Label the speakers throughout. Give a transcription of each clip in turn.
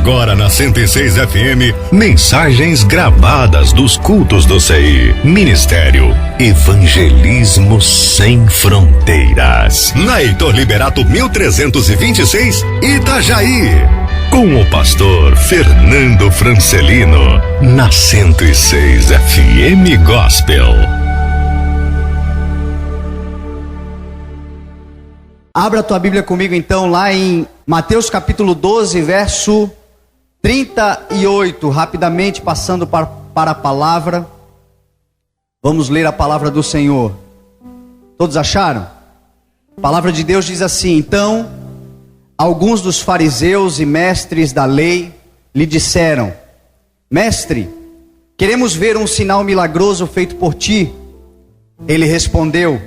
Speaker 1: Agora na 106 FM, mensagens gravadas dos cultos do CI. Ministério Evangelismo Sem Fronteiras. Na Heitor Liberato 1326, Itajaí. Com o pastor Fernando Francelino. Na 106 FM Gospel.
Speaker 2: Abra a tua Bíblia comigo então lá em Mateus capítulo 12, verso 38, rapidamente passando para a palavra. Vamos ler a palavra do Senhor. Todos acharam? A palavra de Deus diz assim: então, alguns dos fariseus e mestres da lei lhe disseram: Mestre, queremos ver um sinal milagroso feito por ti. Ele respondeu: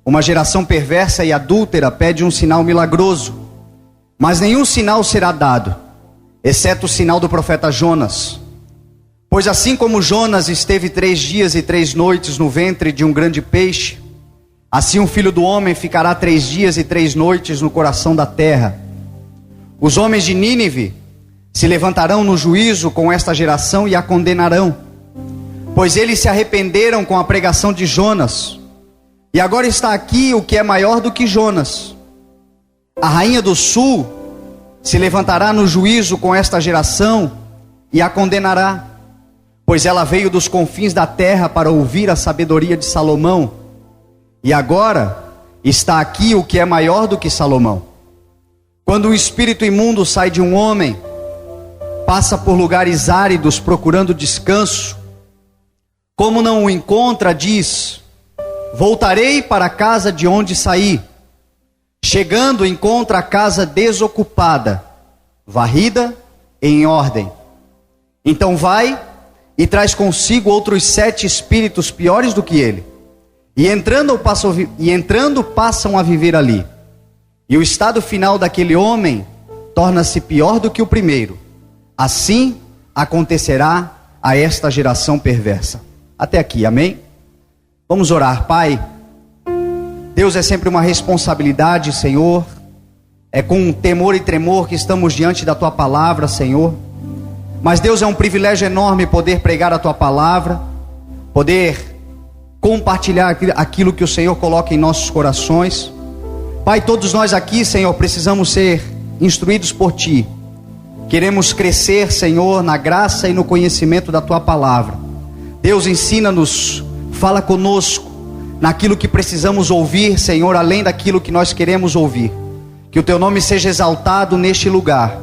Speaker 2: uma geração perversa e adúltera pede um sinal milagroso, mas nenhum sinal será dado, exceto o sinal do profeta Jonas. Pois assim como Jonas esteve 3 dias e 3 noites no ventre de um grande peixe, assim o Filho do Homem ficará 3 dias e 3 noites no coração da terra. Os homens de Nínive se levantarão no juízo com esta geração e a condenarão, pois eles se arrependeram com a pregação de Jonas. E agora está aqui o que é maior do que Jonas. A rainha do sul se levantará no juízo com esta geração e a condenará, pois ela veio dos confins da terra para ouvir a sabedoria de Salomão. E agora está aqui o que é maior do que Salomão. Quando um espírito imundo sai de um homem, passa por lugares áridos procurando descanso. Como não o encontra, diz: voltarei para a casa de onde saí. Chegando, encontra a casa desocupada, varrida e em ordem. Então vai e traz consigo outros 7 espíritos piores do que ele. E entrando passam a viver ali. E o estado final daquele homem torna-se pior do que o primeiro. Assim acontecerá a esta geração perversa. Até aqui, amém? Vamos orar. Pai, Deus, é sempre uma responsabilidade, Senhor. É com temor e tremor que estamos diante da Tua palavra, Senhor. Mas Deus, é um privilégio enorme poder pregar a Tua palavra, poder compartilhar aquilo que o Senhor coloca em nossos corações. Pai, todos nós aqui, Senhor, precisamos ser instruídos por Ti. Queremos crescer, Senhor, na graça e no conhecimento da Tua palavra. Deus, ensina-nos. Fala conosco naquilo que precisamos ouvir, Senhor, além daquilo que nós queremos ouvir. Que o Teu nome seja exaltado neste lugar.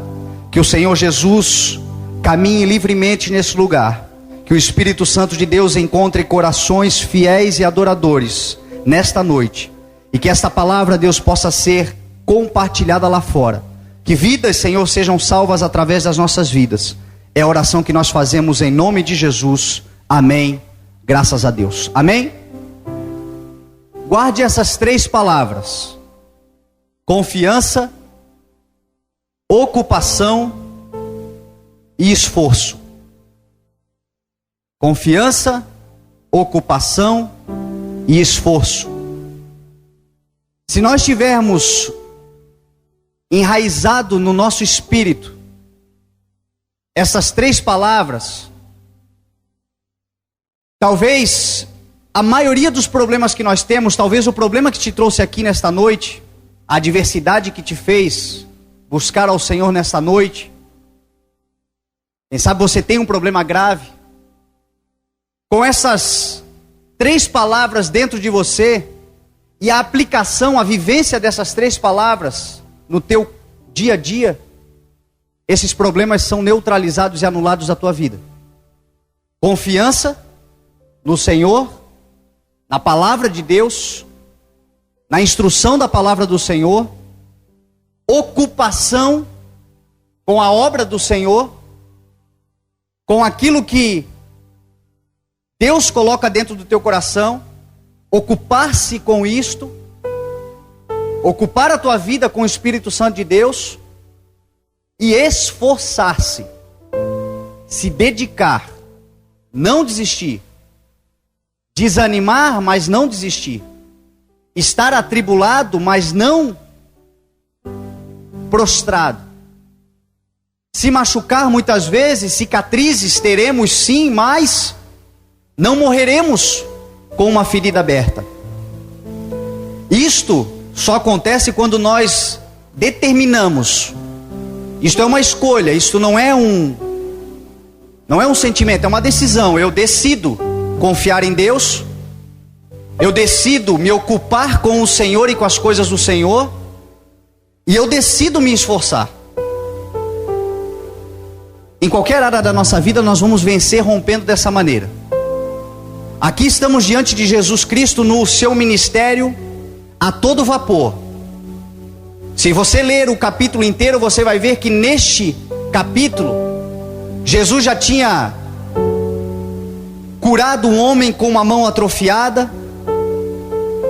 Speaker 2: Que o Senhor Jesus caminhe livremente nesse lugar. Que o Espírito Santo de Deus encontre corações fiéis e adoradores nesta noite. E que esta palavra, Deus, possa ser compartilhada lá fora. Que vidas, Senhor, sejam salvas através das nossas vidas. É a oração que nós fazemos em nome de Jesus. Amém. Graças a Deus. Amém? Guarde essas 3 palavras: confiança, ocupação e esforço. Confiança, ocupação e esforço. Se nós tivermos enraizado no nosso espírito essas 3 palavras, talvez a maioria dos problemas que nós temos, talvez o problema que te trouxe aqui nesta noite, a adversidade que te fez buscar ao Senhor nesta noite, quem sabe você tem um problema grave, com essas 3 palavras dentro de você, e a aplicação, a vivência dessas 3 palavras no teu dia a dia, esses problemas são neutralizados e anulados da tua vida. Confiança no Senhor, na palavra de Deus, na instrução da palavra do Senhor, ocupação com a obra do Senhor, com aquilo que Deus coloca dentro do teu coração, ocupar-se com isto, ocupar a tua vida com o Espírito Santo de Deus e esforçar-se, se dedicar, não desistir, desanimar, mas não desistir, estar atribulado, mas não prostrado. se machucar muitas vezes, cicatrizes teremos sim, mas não morreremos com uma ferida aberta. Isto só acontece quando nós determinamos. Isto é uma escolha, isto não é um sentimento, é uma decisão. Eu decido confiar em Deus, eu decido me ocupar com o Senhor e com as coisas do Senhor, e eu decido me esforçar. Em qualquer área da nossa vida nós vamos vencer rompendo dessa maneira. Aqui estamos diante de Jesus Cristo no seu ministério a todo vapor. Se você ler o capítulo inteiro, você vai ver que neste capítulo Jesus já tinha curado um homem com uma mão atrofiada.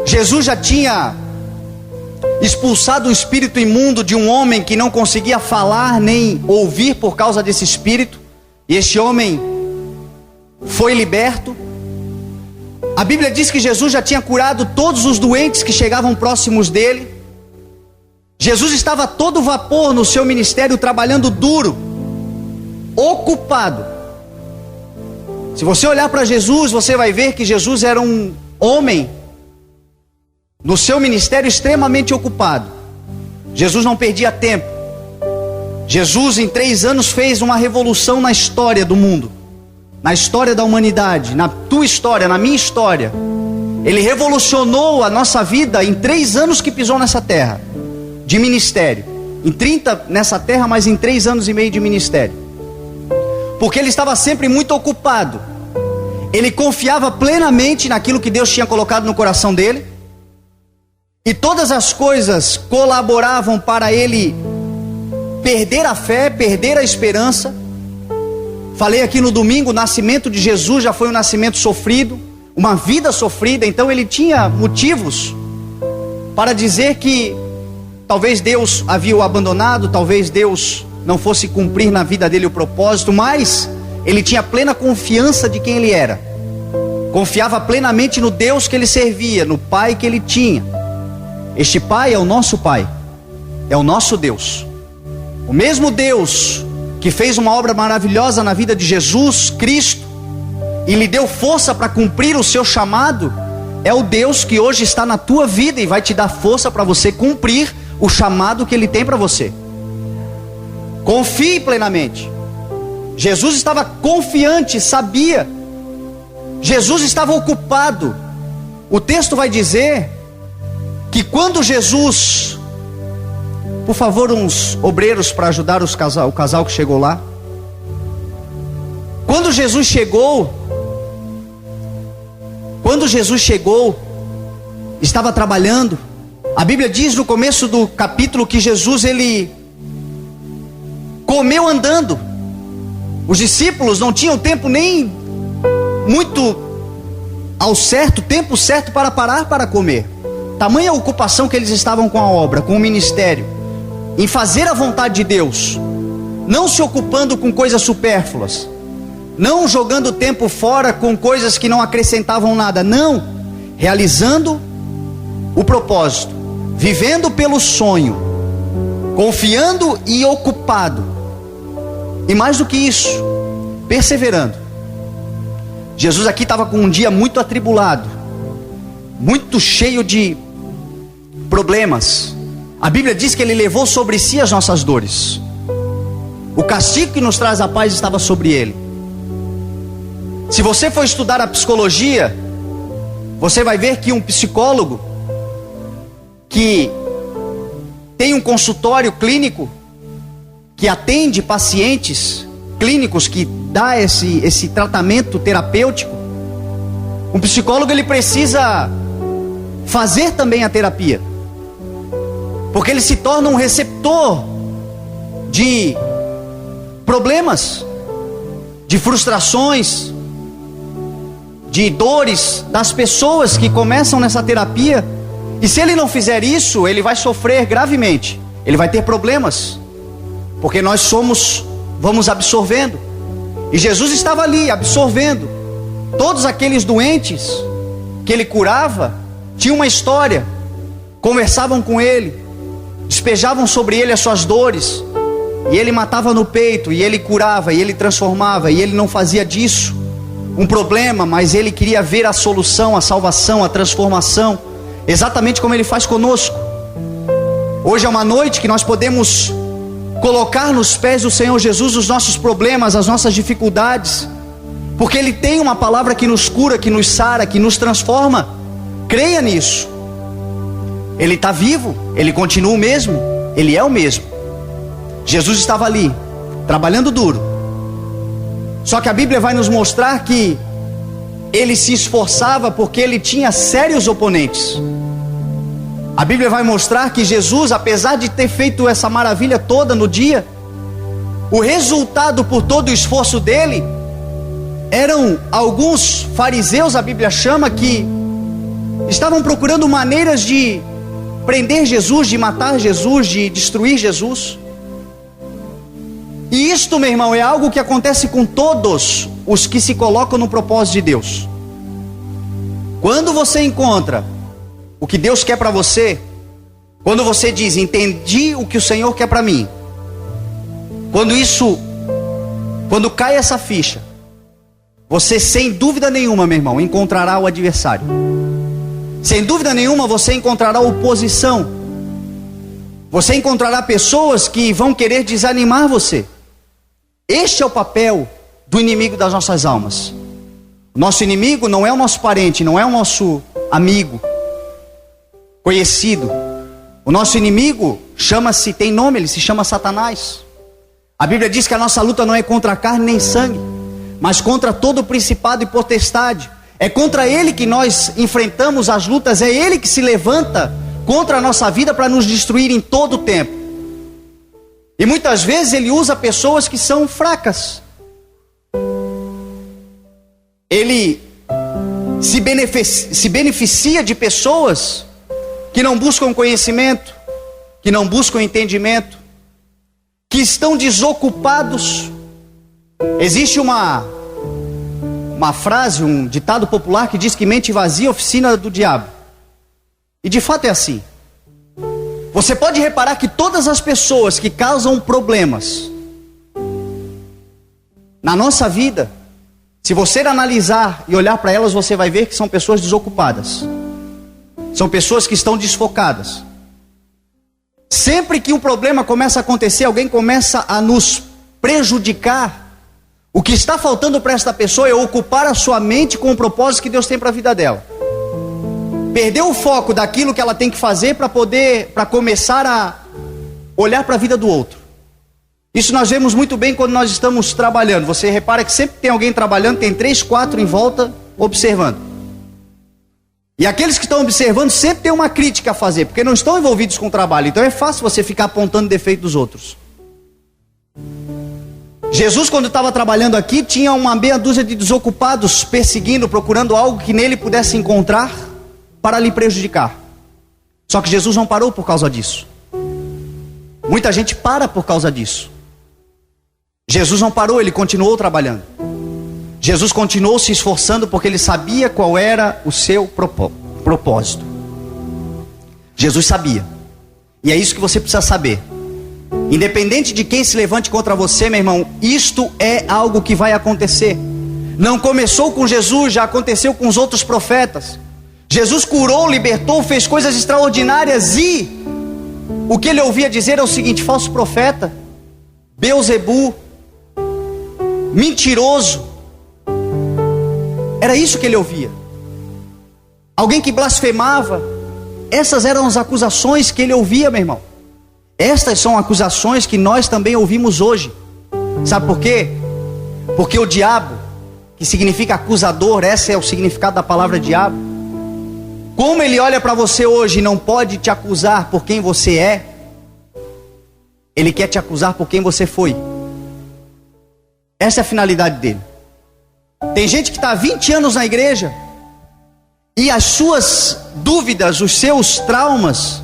Speaker 2: Jesus já tinha expulsado o espírito imundo de um homem que não conseguia falar nem ouvir por causa desse espírito, e este homem foi liberto. A Bíblia diz que Jesus já tinha curado todos os doentes que chegavam próximos dele. Jesus estava a todo vapor no seu ministério, trabalhando duro, ocupado. Se você olhar para Jesus, você vai ver que Jesus era um homem no seu ministério extremamente ocupado. Jesus não perdia tempo. Jesus em 3 anos fez uma revolução na história do mundo, na história da humanidade, na tua história, na minha história. Ele revolucionou a nossa vida em 3 anos que pisou nessa terra de ministério. Em 30 nessa terra, mas em 3 anos e meio de ministério. Porque ele estava sempre muito ocupado. Ele confiava plenamente naquilo que Deus tinha colocado no coração dele. E todas as coisas colaboravam para ele perder a fé, perder a esperança. Falei aqui no domingo, o nascimento de Jesus já foi um nascimento sofrido, uma vida sofrida. Então ele tinha motivos para dizer que talvez Deus havia o abandonado, talvez Deus não fosse cumprir na vida dele o propósito, mas ele tinha plena confiança de quem ele era. Confiava plenamente no Deus que ele servia, no Pai que ele tinha. Este Pai é o nosso Pai, é o nosso Deus. O mesmo Deus que fez uma obra maravilhosa na vida de Jesus Cristo e lhe deu força para cumprir o seu chamado, é o Deus que hoje está na tua vida e vai te dar força para você cumprir o chamado que Ele tem para você. Confie plenamente. Jesus estava confiante, sabia. Jesus estava ocupado. O texto vai dizer que quando Jesus, por favor, uns obreiros para ajudar o casal que chegou lá. Quando Jesus chegou, estava trabalhando. A Bíblia diz no começo do capítulo que Jesus, ele comeu andando. Os discípulos não tinham tempo nem muito ao certo, tempo certo para parar para comer. Tamanha ocupação que eles estavam com a obra, com o ministério, em fazer a vontade de Deus, não se ocupando com coisas supérfluas, não jogando tempo fora com coisas que não acrescentavam nada, não, realizando o propósito, vivendo pelo sonho, confiando e ocupado, e mais do que isso, perseverando. Jesus aqui estava com um dia muito atribulado, muito cheio de problemas. A Bíblia diz que Ele levou sobre si as nossas dores. O castigo que nos traz a paz estava sobre Ele. Se você for estudar a psicologia, você vai ver que um psicólogo que tem um consultório clínico, que atende pacientes clínicos, que dá esse tratamento terapêutico, um psicólogo ele precisa fazer também a terapia, porque ele se torna um receptor de problemas, de frustrações, de dores das pessoas que começam nessa terapia. E se ele não fizer isso, ele vai sofrer gravemente, ele vai ter problemas, porque nós vamos absorvendo. E Jesus estava ali absorvendo. Todos aqueles doentes que ele curava tinham uma história, conversavam com ele, despejavam sobre ele as suas dores, e ele matava no peito, e ele curava, e ele transformava, e ele não fazia disso um problema, mas ele queria ver a solução, a salvação, a transformação, exatamente como ele faz conosco. Hoje é uma noite que nós podemos colocar nos pés do Senhor Jesus os nossos problemas, as nossas dificuldades, porque Ele tem uma palavra que nos cura, que nos sara, que nos transforma. Creia nisso. Ele está vivo, Ele continua o mesmo, Ele é o mesmo. Jesus estava ali, trabalhando duro. Só que a Bíblia vai nos mostrar que Ele se esforçava porque Ele tinha sérios oponentes. A Bíblia vai mostrar que Jesus, apesar de ter feito essa maravilha toda no dia, o resultado por todo o esforço dele, eram alguns fariseus, a Bíblia chama, que estavam procurando maneiras de prender Jesus, de matar Jesus, de destruir Jesus. E isto, meu irmão, é algo que acontece com todos os que se colocam no propósito de Deus. Quando você encontra o que Deus quer para você, quando você diz, entendi o que o Senhor quer para mim, quando cai essa ficha, você sem dúvida nenhuma, meu irmão, encontrará o adversário. Sem dúvida nenhuma você encontrará oposição. Você encontrará pessoas que vão querer desanimar você. Este é o papel do inimigo das nossas almas. Nosso inimigo não é o nosso parente, não é o nosso amigo, conhecido. O nosso inimigo tem nome, ele se chama Satanás. A Bíblia diz que a nossa luta não é contra a carne nem sangue, mas contra todo principado e potestade. É contra ele que nós enfrentamos as lutas, é ele que se levanta contra a nossa vida para nos destruir em todo o tempo. E muitas vezes ele usa pessoas que são fracas. Ele se beneficia de pessoas que não buscam conhecimento, que não buscam entendimento, que estão desocupados. Existe uma frase, um ditado popular que diz que mente vazia é oficina do diabo. E de fato é assim. Você pode reparar que todas as pessoas que causam problemas na nossa vida, se você analisar e olhar para elas, você vai ver que são pessoas desocupadas. São pessoas que estão desfocadas. Sempre que um problema começa a acontecer, alguém começa a nos prejudicar, o que está faltando para esta pessoa é ocupar a sua mente com o propósito que Deus tem para a vida dela. Perdeu o foco daquilo que ela tem que fazer para começar a olhar para a vida do outro. Isso nós vemos muito bem quando nós estamos trabalhando. Você repara que sempre tem alguém trabalhando, tem 3, 4 em volta observando. E aqueles que estão observando sempre tem uma crítica a fazer, porque não estão envolvidos com o trabalho. Então é fácil você ficar apontando defeito dos outros. Jesus, quando estava trabalhando aqui, tinha uma meia dúzia de desocupados perseguindo, procurando algo que nele pudesse encontrar para lhe prejudicar. Só que Jesus não parou por causa disso. Muita gente para por causa disso. Jesus não parou, ele continuou trabalhando. Jesus continuou se esforçando porque ele sabia qual era o seu propósito. Jesus sabia. E é isso que você precisa saber. Independente de quem se levante contra você, meu irmão, isto é algo que vai acontecer. Não começou com Jesus, já aconteceu com os outros profetas. Jesus curou, libertou, fez coisas extraordinárias e o que ele ouvia dizer é o seguinte: falso profeta, Beelzebu, mentiroso. Era isso que ele ouvia. Alguém que blasfemava. Essas eram as acusações que ele ouvia, meu irmão. Estas são acusações que nós também ouvimos hoje. Sabe por quê? Porque o diabo, que significa acusador, esse é o significado da palavra diabo. Como ele olha para você hoje e não pode te acusar por quem você é, ele quer te acusar por quem você foi. Essa é a finalidade dele. Tem gente que está há 20 anos na igreja e as suas dúvidas, os seus traumas,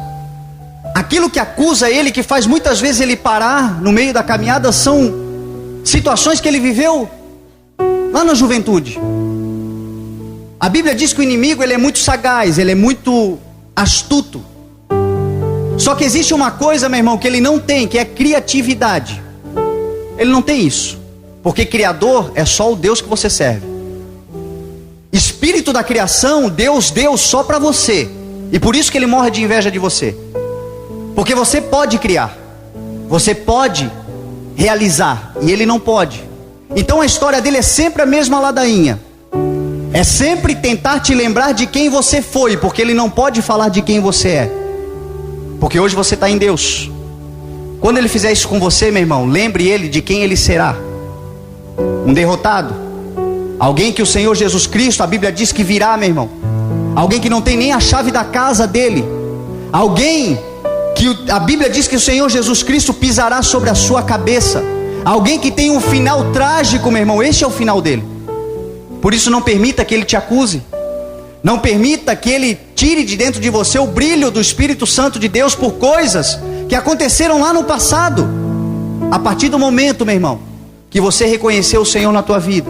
Speaker 2: aquilo que acusa ele, que faz muitas vezes ele parar no meio da caminhada, são situações que ele viveu lá na juventude. A Bíblia diz que o inimigo ele é muito sagaz, ele é muito astuto. Só que existe uma coisa, meu irmão, que ele não tem, que é criatividade. Ele não tem isso. Porque Criador é só o Deus que você serve. Espírito da criação, Deus deu só para você. E por isso que Ele morre de inveja de você. Porque você pode criar, você pode realizar, e Ele não pode. Então a história dele é sempre a mesma ladainha. É sempre tentar te lembrar de quem você foi, porque Ele não pode falar de quem você é. Porque hoje você está em Deus. Quando Ele fizer isso com você, meu irmão, lembre Ele de quem Ele será. Um derrotado. Alguém que o Senhor Jesus Cristo, a Bíblia diz que virá, meu irmão. Alguém que não tem nem a chave da casa dele. Alguém que a Bíblia diz que o Senhor Jesus Cristo pisará sobre a sua cabeça. Alguém que tem um final trágico, meu irmão. Este é o final dele. Por isso não permita que ele te acuse. Não permita que ele tire de dentro de você o brilho do Espírito Santo de Deus por coisas que aconteceram lá no passado. A partir do momento, meu irmão, que você reconheceu o Senhor na tua vida,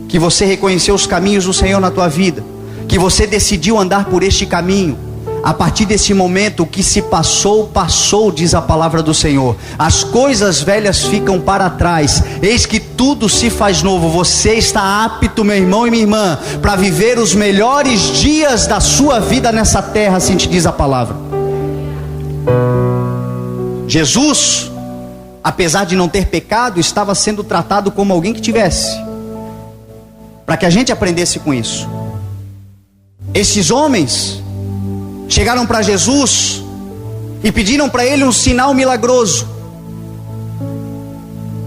Speaker 2: que você reconheceu os caminhos do Senhor na tua vida, que você decidiu andar por este caminho, a partir desse momento, o que se passou, passou, diz a palavra do Senhor. As coisas velhas ficam para trás, eis que tudo se faz novo. Você está apto, meu irmão e minha irmã, para viver os melhores dias da sua vida nessa terra, assim te diz a palavra. Jesus, apesar de não ter pecado, estava sendo tratado como alguém que tivesse, para que a gente aprendesse com isso. Esses homens chegaram para Jesus e pediram para ele um sinal milagroso.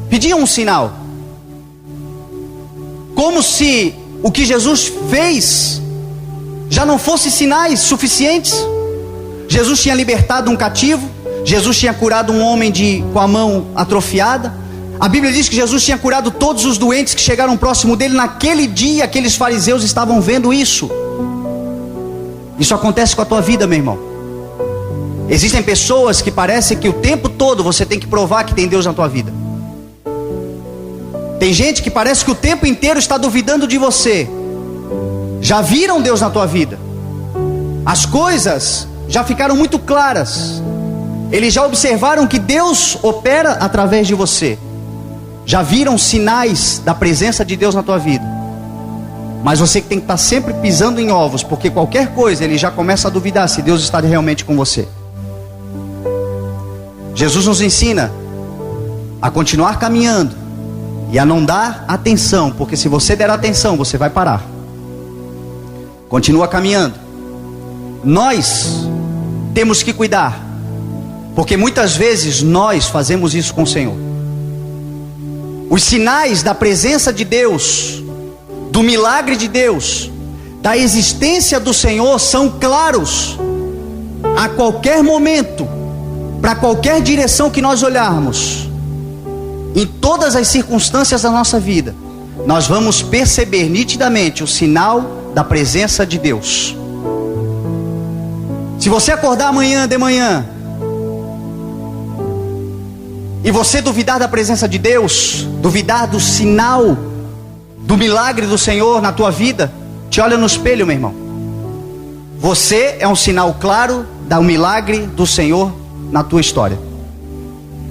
Speaker 2: Pediam um sinal, como se o que Jesus fez já não fosse sinais suficientes. Jesus tinha libertado um cativo, Jesus tinha curado um homem com a mão atrofiada. A Bíblia diz que Jesus tinha curado todos os doentes que chegaram próximo dele. Naquele dia, aqueles fariseus estavam vendo isso. Isso acontece com a tua vida, meu irmão. Existem pessoas que parecem que o tempo todo você tem que provar que tem Deus na tua vida. Tem gente que parece que o tempo inteiro está duvidando de você. Já viram Deus na tua vida. As coisas já ficaram muito claras. Eles já observaram que Deus opera através de você. Já viram sinais da presença de Deus na tua vida. Mas você que tem que estar sempre pisando em ovos, porque qualquer coisa ele já começa a duvidar se Deus está realmente com você. Jesus nos ensina a continuar caminhando e a não dar atenção, porque se você der atenção, você vai parar. Continua caminhando. Nós temos que cuidar, porque muitas vezes nós fazemos isso com o Senhor. Os sinais da presença de Deus, do milagre de Deus, da existência do Senhor são claros. A qualquer momento, para qualquer direção que nós olharmos, em todas as circunstâncias da nossa vida, nós vamos perceber nitidamente o sinal da presença de Deus. Se você acordar amanhã de manhã e você duvidar da presença de Deus, duvidar do sinal do milagre do Senhor na tua vida, te olha no espelho, meu irmão. Você é um sinal claro do milagre do Senhor na tua história.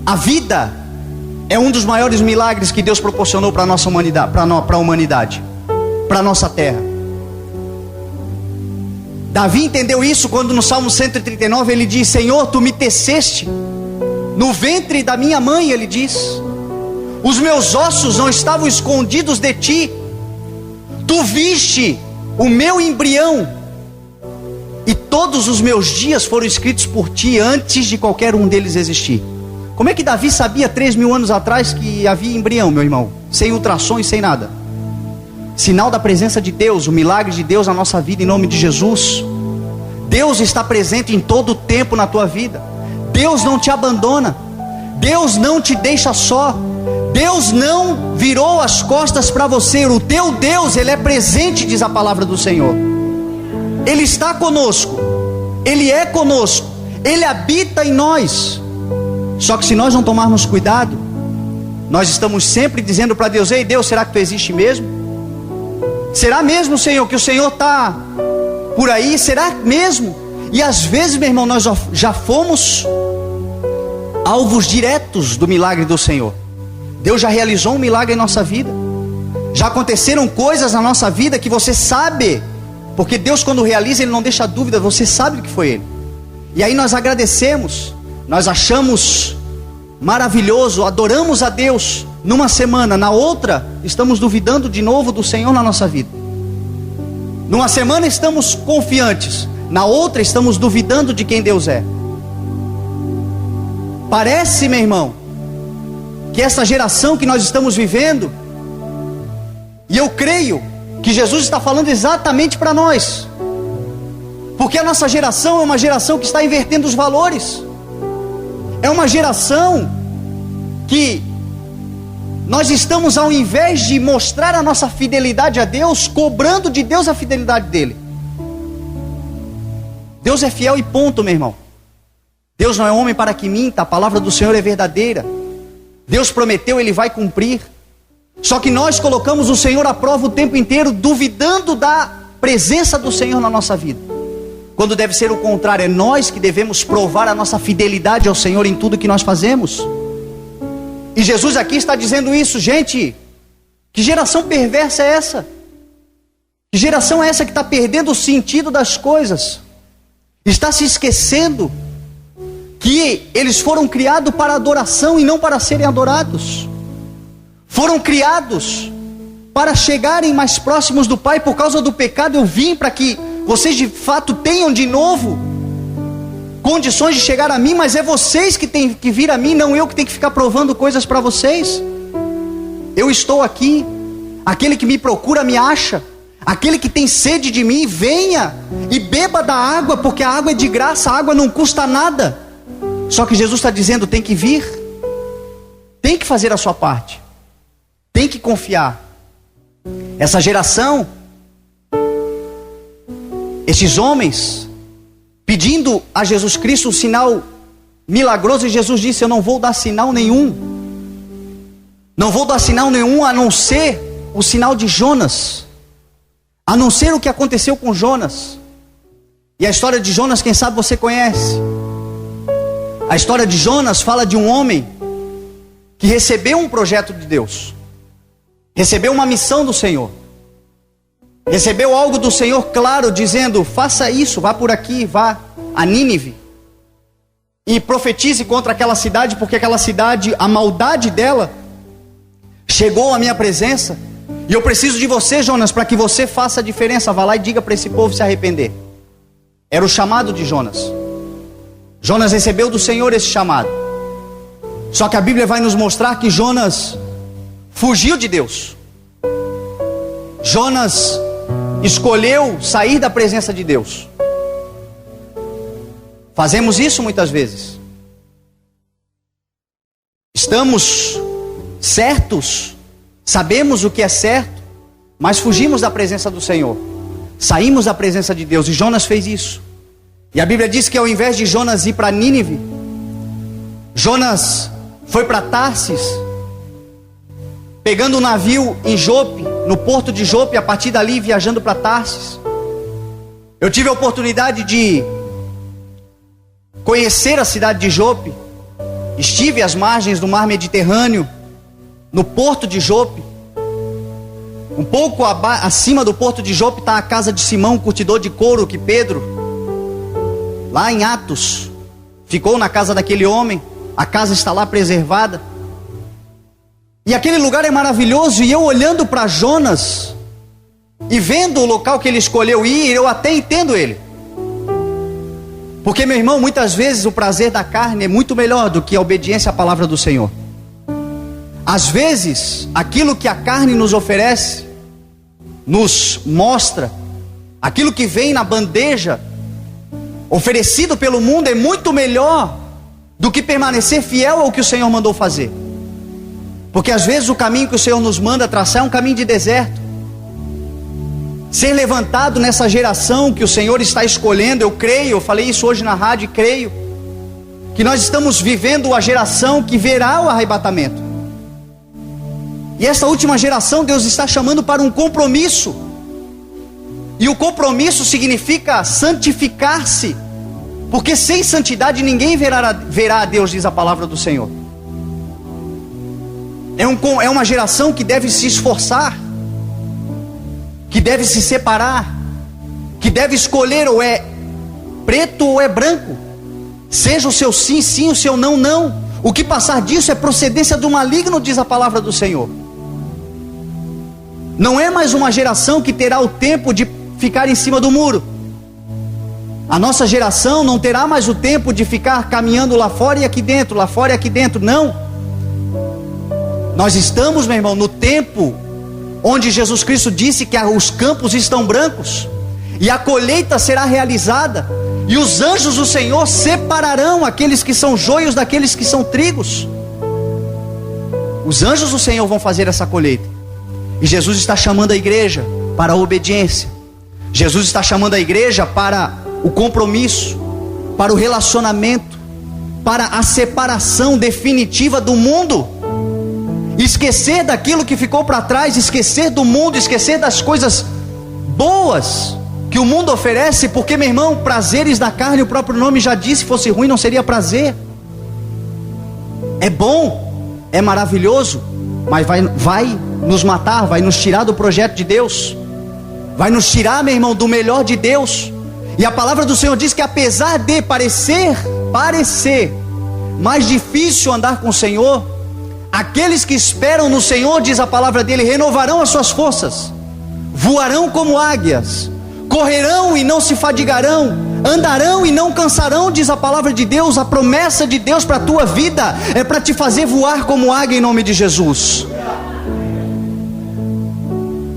Speaker 2: A vida é um dos maiores milagres que Deus proporcionou para a nossa humanidade, para a humanidade, para a nossa terra. Davi entendeu isso quando no Salmo 139 ele diz: Senhor, tu me teceste no ventre da minha mãe, ele diz. Os meus ossos não estavam escondidos de ti. Tu viste o meu embrião, e todos os meus dias foram escritos por ti antes de qualquer um deles existir. Como é que Davi sabia 3.000 anos atrás que havia embrião, meu irmão? Sem ultrassom e sem nada. Sinal da presença de Deus, o milagre de Deus na nossa vida, em nome de Jesus. Deus está presente em todo o tempo na tua vida. Deus não te abandona. Deus não te deixa só. Deus não virou as costas para você. O teu Deus, Ele é presente, diz a palavra do Senhor. Ele está conosco, Ele é conosco, Ele habita em nós. Só que se nós não tomarmos cuidado, nós estamos sempre dizendo para Deus: ei Deus, será que Tu existe mesmo? Será mesmo, Senhor, que o Senhor está por aí? Será mesmo? E às vezes, meu irmão, nós já fomos alvos diretos do milagre do Senhor. Deus já realizou um milagre em nossa vida. Já aconteceram coisas na nossa vida que você sabe, porque Deus, quando realiza, Ele não deixa dúvida, você sabe que foi Ele. E aí nós agradecemos, nós achamos maravilhoso, adoramos a Deus numa semana, na outra estamos duvidando de novo do Senhor na nossa vida. Numa semana estamos confiantes, na outra estamos duvidando de quem Deus é. Parece, meu irmão, que essa geração que nós estamos vivendo, e eu creio que Jesus está falando exatamente para nós, porque a nossa geração é uma geração que está invertendo os valores. É uma geração que nós estamos, ao invés de mostrar a nossa fidelidade a Deus, cobrando de Deus a fidelidade dele. Deus é fiel e ponto, meu irmão. Deus não é homem para que minta, a palavra do Senhor é verdadeira. Deus prometeu, Ele vai cumprir. Só que nós colocamos o Senhor à prova o tempo inteiro, duvidando da presença do Senhor na nossa vida. Quando deve ser o contrário, é nós que devemos provar a nossa fidelidade ao Senhor em tudo que nós fazemos. E Jesus aqui está dizendo isso. Gente, que geração perversa é essa? Que geração é essa que está perdendo o sentido das coisas? Está se esquecendo que eles foram criados para adoração e não para serem adorados. Foram criados para chegarem mais próximos do Pai. Por causa do pecado eu vim para que vocês de fato tenham de novo condições de chegar a mim, mas é vocês que têm que vir a mim, não eu que tenho que ficar provando coisas para vocês. Eu estou aqui, aquele que me procura me acha, aquele que tem sede de mim, venha e beba da água, porque a água é de graça, a água não custa nada. Só que Jesus está dizendo, tem que vir, tem que fazer a sua parte, tem que confiar. Essa geração, esses homens, pedindo a Jesus Cristo um sinal milagroso, e Jesus disse, eu não vou dar sinal nenhum. Não vou dar sinal nenhum a não ser o sinal de Jonas. A não ser o que aconteceu com Jonas. E a história de Jonas, quem sabe você conhece. A história de Jonas fala de um homem que recebeu um projeto de Deus. Recebeu uma missão do Senhor. Recebeu algo do Senhor claro, dizendo, faça isso, vá por aqui, vá a Nínive. E profetize contra aquela cidade, porque aquela cidade, a maldade dela, chegou à minha presença. E eu preciso de você, Jonas, para que você faça a diferença. Vá lá e diga para esse povo se arrepender. Era o chamado de Jonas. Jonas recebeu do Senhor esse chamado. Só que a Bíblia vai nos mostrar que Jonas fugiu de Deus. Jonas escolheu sair da presença de Deus. Fazemos isso muitas vezes. Estamos certos, sabemos o que é certo, mas fugimos da presença do Senhor. Saímos da presença de Deus, e Jonas fez isso. E a Bíblia diz que ao invés de Jonas ir para Nínive, Jonas foi para Tarsis, pegando um navio em Jope, no porto de Jope, a partir dali viajando para Tarsis. Eu tive a oportunidade de conhecer a cidade de Jope. Estive às margens do mar Mediterrâneo, no porto de Jope. Um pouco acima do porto de Jope está a casa de Simão, curtidor de couro, que Pedro, lá em Atos, ficou na casa daquele homem. A casa está lá preservada. E aquele lugar é maravilhoso. E eu olhando para Jonas e vendo o local que ele escolheu ir, eu até entendo ele. Porque, meu irmão, muitas vezes o prazer da carne é muito melhor do que a obediência à palavra do Senhor. Às vezes, aquilo que a carne nos oferece, nos mostra, aquilo que vem na bandeja, oferecido pelo mundo, é muito melhor do que permanecer fiel ao que o Senhor mandou fazer. Porque às vezes o caminho que o Senhor nos manda traçar é um caminho de deserto. Ser levantado nessa geração que o Senhor está escolhendo, eu creio, eu falei isso hoje na rádio, creio que nós estamos vivendo a geração que verá o arrebatamento. E essa última geração Deus está chamando para um compromisso. E o compromisso significa santificar-se, porque sem santidade ninguém verá a Deus, diz a palavra do Senhor. É uma geração que deve se esforçar, que deve se separar, que deve escolher ou é preto ou é branco. Seja o seu sim, sim, o seu não, não. O que passar disso é procedência do maligno, diz a palavra do Senhor. Não é mais uma geração que terá o tempo de ficar em cima do muro. A nossa geração não terá mais o tempo de ficar caminhando lá fora e aqui dentro, lá fora e aqui dentro, não. Nós estamos, meu irmão, no tempo onde Jesus Cristo disse que os campos estão brancos e a colheita será realizada, e os anjos do Senhor separarão aqueles que são joios daqueles que são trigos. Os anjos do Senhor vão fazer essa colheita, e Jesus está chamando a igreja para a obediência. Jesus está chamando a igreja para o compromisso, para o relacionamento, para a separação definitiva do mundo. Esquecer daquilo que ficou para trás, esquecer do mundo, esquecer das coisas boas que o mundo oferece, porque, meu irmão, prazeres da carne, o próprio nome já disse, se fosse ruim não seria prazer. É bom, é maravilhoso, mas vai nos matar, vai nos tirar do projeto de Deus, vai nos tirar, meu irmão, do melhor de Deus. E a palavra do Senhor diz que apesar de parecer mais difícil andar com o Senhor, aqueles que esperam no Senhor, diz a palavra dele, renovarão as suas forças, voarão como águias, correrão e não se fadigarão, andarão e não cansarão, diz a palavra de Deus. A promessa de Deus para a tua vida é para te fazer voar como águia em nome de Jesus.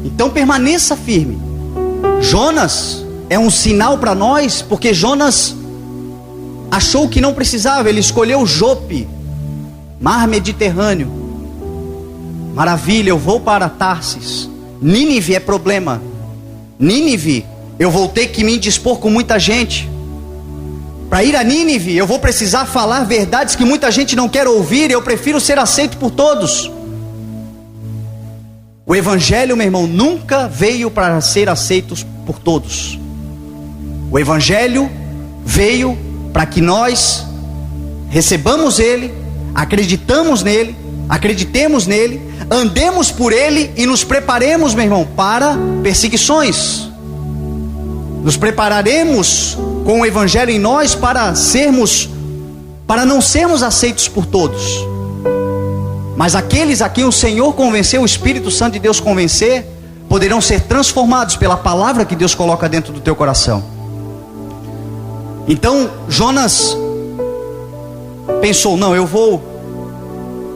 Speaker 2: Então permaneça firme. Jonas é um sinal para nós, porque Jonas achou que não precisava, ele escolheu Jope, mar Mediterrâneo. Maravilha, eu vou para Tarsis. Nínive é problema. Nínive, eu vou ter que me indispor com muita gente. Para ir a Nínive, eu vou precisar falar verdades que muita gente não quer ouvir. Eu prefiro ser aceito por todos. O Evangelho, meu irmão, nunca veio para ser aceito por todos. O Evangelho veio para que nós recebamos ele, acreditemos nele, acreditemos nele, andemos por ele e nos preparemos, meu irmão, para perseguições. Nos prepararemos com o Evangelho em nós para não sermos aceitos por todos. Mas aqueles a quem o Senhor convenceu, o Espírito Santo de Deus convencer, poderão ser transformados pela palavra que Deus coloca dentro do teu coração. Então Jonas pensou, não, eu vou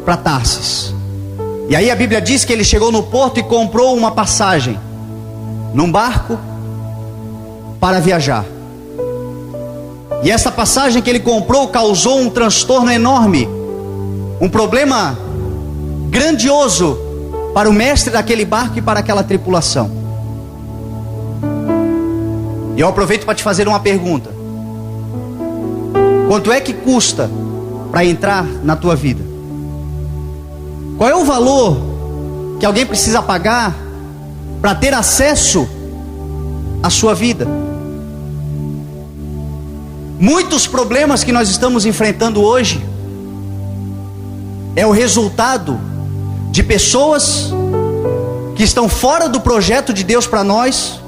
Speaker 2: para Tarsis. E aí a Bíblia diz que ele chegou no porto e comprou uma passagem num barco para viajar. E essa passagem que ele comprou causou um transtorno enorme, um problema grandioso para o mestre daquele barco e para aquela tripulação. E eu aproveito para te fazer uma pergunta: quanto é que custa para entrar na tua vida? Qual é o valor que alguém precisa pagar para ter acesso à sua vida? Muitos problemas que nós estamos enfrentando hoje é o resultado de pessoas que estão fora do projeto de Deus para nós,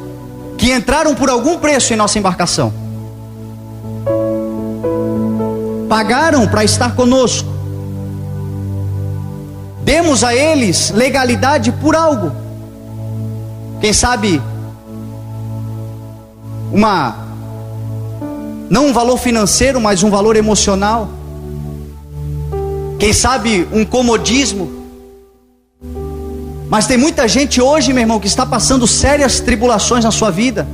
Speaker 2: que entraram por algum preço em nossa embarcação, pagaram para estar conosco, demos a eles legalidade por algo, quem sabe não um valor financeiro, mas um valor emocional, quem sabe um comodismo. Mas tem muita gente hoje, meu irmão, que está passando sérias tribulações na sua vida,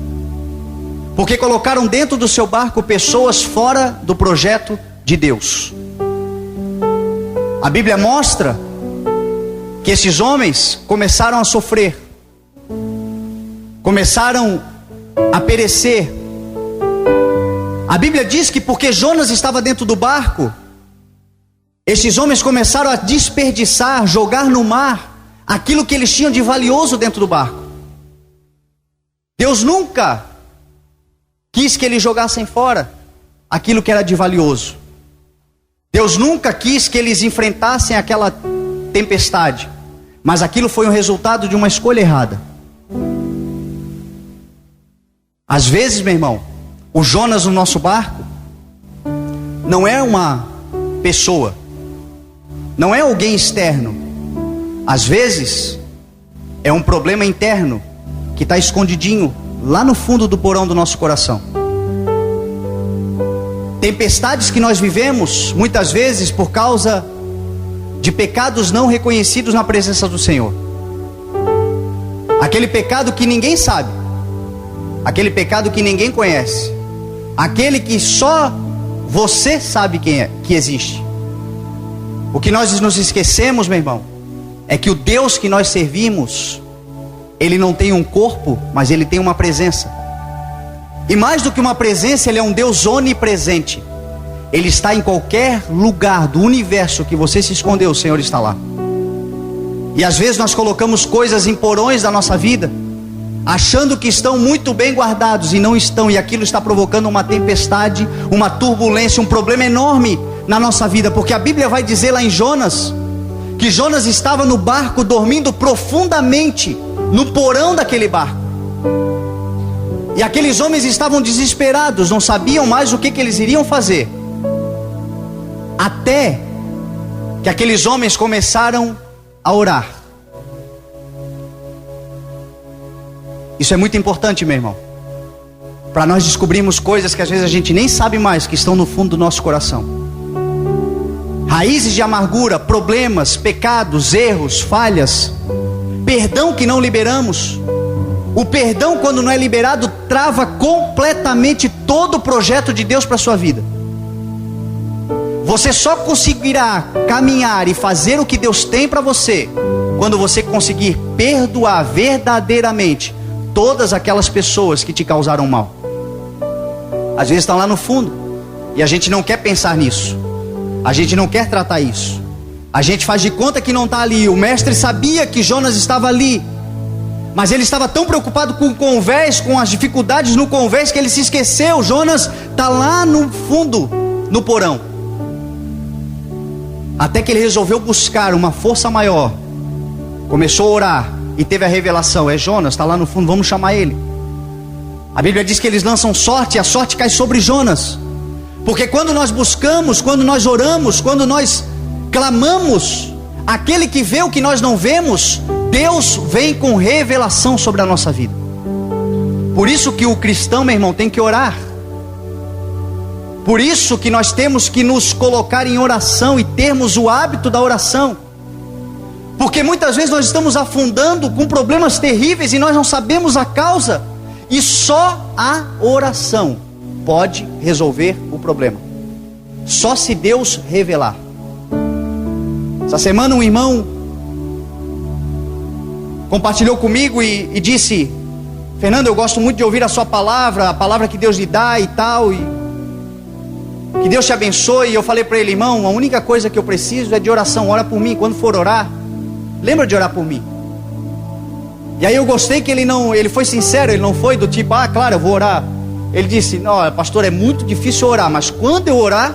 Speaker 2: porque colocaram dentro do seu barco pessoas fora do projeto de Deus. A Bíblia mostra que esses homens começaram a sofrer, começaram a perecer. A Bíblia diz que porque Jonas estava dentro do barco, esses homens começaram a desperdiçar, jogar no mar aquilo que eles tinham de valioso dentro do barco. Deus nunca quis que eles jogassem fora aquilo que era de valioso. Deus nunca quis que eles enfrentassem aquela tempestade, mas aquilo foi um resultado de uma escolha errada. Às vezes, meu irmão, o Jonas no nosso barco não é uma pessoa, não é alguém externo. Às vezes é um problema interno que está escondidinho lá no fundo do porão do nosso coração. Tempestades que nós vivemos muitas vezes por causa de pecados não reconhecidos na presença do Senhor. Aquele pecado que ninguém sabe, aquele pecado que ninguém conhece, aquele que só você sabe quem é, que existe. O que nós nos esquecemos, meu irmão, é que o Deus que nós servimos, Ele não tem um corpo, mas Ele tem uma presença. E mais do que uma presença, Ele é um Deus onipresente. Ele está em qualquer lugar do universo que você se escondeu, o Senhor está lá. E às vezes nós colocamos coisas em porões da nossa vida, achando que estão muito bem guardados, e não estão, e aquilo está provocando uma tempestade, uma turbulência, um problema enorme na nossa vida, porque a Bíblia vai dizer lá em Jonas, que Jonas estava no barco dormindo profundamente, no porão daquele barco, e aqueles homens estavam desesperados, não sabiam mais o que eles iriam fazer, até que aqueles homens começaram a orar. Isso é muito importante, meu irmão, para nós descobrirmos coisas que às vezes a gente nem sabe mais, que estão no fundo do nosso coração. Raízes de amargura, problemas, pecados, erros, falhas, perdão que não liberamos. O perdão, quando não é liberado, trava completamente todo o projeto de Deus para a sua vida. Você só conseguirá caminhar e fazer o que Deus tem para você quando você conseguir perdoar verdadeiramente todas aquelas pessoas que te causaram mal. Às vezes estão lá no fundo e a gente não quer pensar nisso, a gente não quer tratar isso, a gente faz de conta que não está ali. O mestre sabia que Jonas estava ali, mas ele estava tão preocupado com o convés, com as dificuldades no convés, que ele se esqueceu. Jonas está lá no fundo, no porão, até que ele resolveu buscar uma força maior, começou a orar e teve a revelação: é Jonas, está lá no fundo, vamos chamar ele. A Bíblia diz que eles lançam sorte, e a sorte cai sobre Jonas, porque quando nós buscamos, quando nós oramos, quando nós clamamos, aquele que vê o que nós não vemos, Deus vem com revelação sobre a nossa vida. Por isso que o cristão, meu irmão, tem que orar. Por isso que nós temos que nos colocar em oração e termos o hábito da oração. Porque muitas vezes nós estamos afundando com problemas terríveis e nós não sabemos a causa. E só a oração pode resolver o problema. Só se Deus revelar. Essa semana um irmão compartilhou comigo e disse: Fernando, eu gosto muito de ouvir a sua palavra, a palavra que Deus lhe dá e tal, e que Deus te abençoe. E eu falei para ele: irmão, a única coisa que eu preciso é de oração. Ora por mim, quando for orar, lembra de orar por mim. E aí eu gostei que ele foi sincero, ele não foi do tipo: ah, claro, eu vou orar. Ele disse: não, pastor, é muito difícil orar, mas quando eu orar,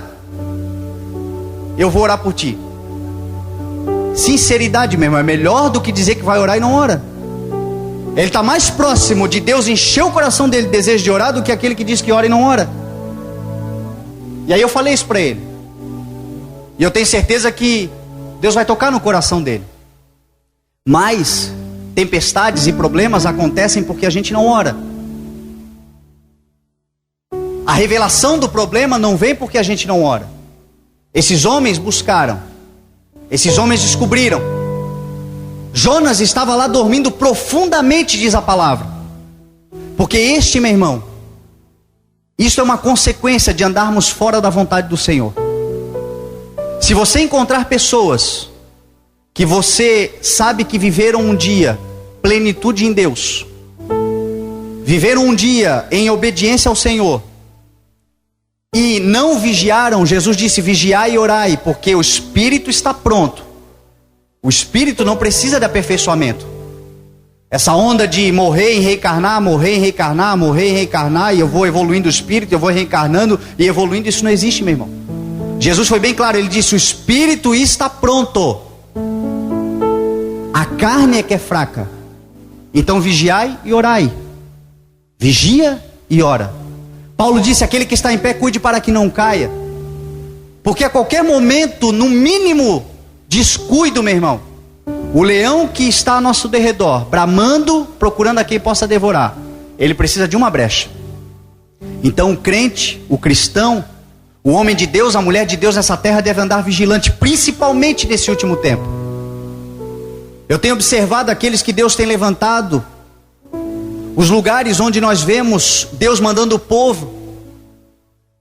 Speaker 2: eu vou orar por ti. Sinceridade mesmo, é melhor do que dizer que vai orar e não ora. Ele está mais próximo de Deus encher o coração dele de desejo de orar do que aquele que diz que ora e não ora. E aí eu falei isso para ele, e eu tenho certeza que Deus vai tocar no coração dele. Mas tempestades e problemas acontecem porque a gente não ora. A revelação do problema não vem porque a gente não ora. Esses homens buscaram, esses homens descobriram. Jonas estava lá dormindo profundamente, diz a palavra. Porque este, meu irmão, isso é uma consequência de andarmos fora da vontade do Senhor. Se você encontrar pessoas que você sabe que viveram um dia plenitude em Deus, viveram um dia em obediência ao Senhor, e não vigiaram, Jesus disse: vigiai e orai, porque o espírito está pronto. O espírito não precisa de aperfeiçoamento. Essa onda de morrer e reencarnar, morrer e reencarnar, morrer e reencarnar, e eu vou evoluindo o espírito, eu vou reencarnando e evoluindo, isso não existe, meu irmão. Jesus foi bem claro, ele disse: o espírito está pronto. carne é que é fraca. Então vigiai e orai. Vigia e ora. Paulo disse: aquele que está em pé, cuide para que não caia. Porque a qualquer momento, no mínimo descuido, meu irmão, o leão que está ao nosso derredor, bramando, procurando a quem possa devorar, ele precisa de uma brecha. Então o crente, o cristão, o homem de Deus, a mulher de Deus nessa terra deve andar vigilante, principalmente nesse último tempo. Eu tenho observado aqueles que Deus tem levantado, os lugares onde nós vemos Deus mandando o povo.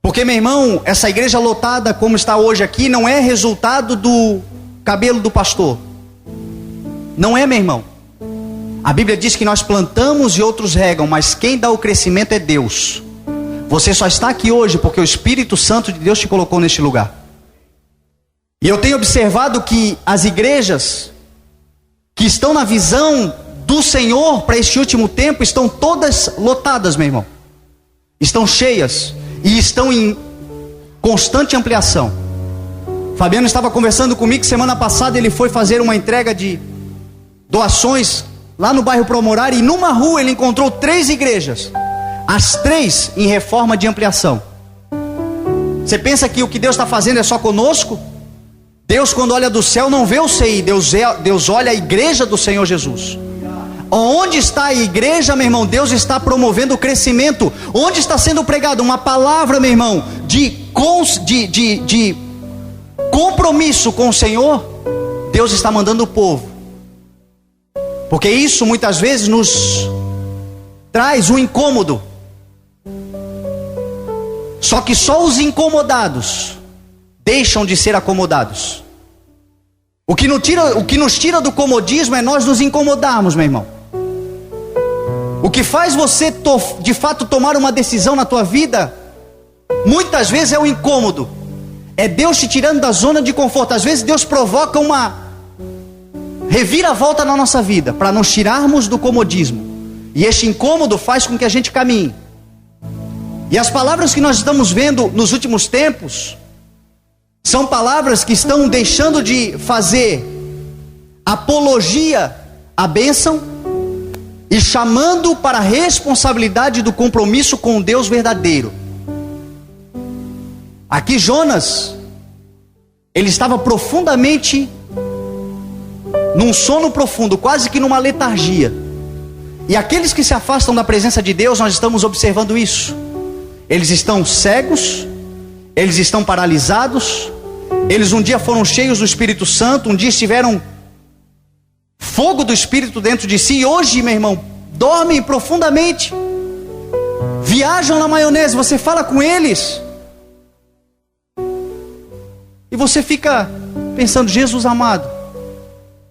Speaker 2: Porque, meu irmão, essa igreja lotada como está hoje aqui não é resultado do cabelo do pastor. Não é, meu irmão. A Bíblia diz que nós plantamos e outros regam, mas quem dá o crescimento é Deus. Você só está aqui hoje porque o Espírito Santo de Deus te colocou neste lugar. E eu tenho observado que as igrejas que estão na visão do Senhor para este último tempo estão todas lotadas, meu irmão. Estão cheias e estão em constante ampliação. Fabiano estava conversando comigo semana passada. Ele foi fazer uma entrega de doações lá no bairro Promorar, e numa rua ele encontrou 3 igrejas, as 3 em reforma de ampliação. Você pensa que o que Deus está fazendo é só conosco? Deus, quando olha do céu, não vê o CI, Deus olha a igreja do Senhor Jesus. Onde está a igreja, meu irmão, Deus está promovendo o crescimento. Onde está sendo pregada uma palavra, meu irmão, de compromisso com o Senhor, Deus está mandando o povo. Porque isso muitas vezes nos traz um incômodo. Só que só os incomodados deixam de ser acomodados. O que nos tira do comodismo é nós nos incomodarmos, meu irmão. O que faz você de fato tomar uma decisão na tua vida, muitas vezes é o incômodo. É Deus te tirando da zona de conforto. Às vezes Deus provoca uma reviravolta na nossa vida, para nos tirarmos do comodismo. E este incômodo faz com que a gente caminhe. E as palavras que nós estamos vendo nos últimos tempos são palavras que estão deixando de fazer apologia à bênção e chamando para a responsabilidade do compromisso com o Deus verdadeiro. Aqui Jonas, ele estava profundamente num sono profundo, quase que numa letargia. E aqueles que se afastam da presença de Deus, nós estamos observando isso. Eles estão cegos, eles estão paralisados, eles um dia foram cheios do Espírito Santo, um dia estiveram fogo do Espírito dentro de si, e hoje, meu irmão, dormem profundamente, viajam na maionese. Você fala com eles e você fica pensando: Jesus amado,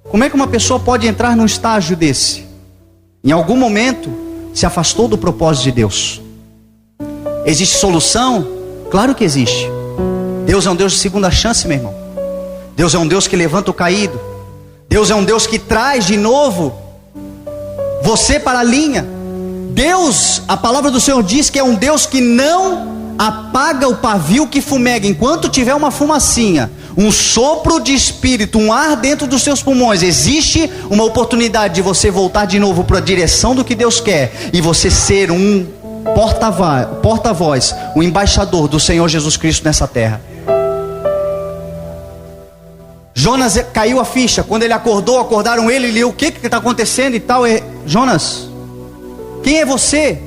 Speaker 2: como é que uma pessoa pode entrar num estágio desse? Em algum momento se afastou do propósito de Deus. Existe solução? Claro que existe. Deus é um Deus de segunda chance, meu irmão. Deus é um Deus que levanta o caído. Deus é um Deus que traz de novo você para a linha. Deus, a palavra do Senhor diz que é um Deus que não apaga o pavio que fumega. Enquanto tiver uma fumacinha, um sopro de espírito, um ar dentro dos seus pulmões, existe uma oportunidade de você voltar de novo para a direção do que Deus quer, e você ser um porta-voz, um embaixador do Senhor Jesus Cristo nessa terra. Jonas caiu a ficha. Quando ele acordou, acordaram ele, ele: o que está acontecendo e tal. Jonas, quem é você?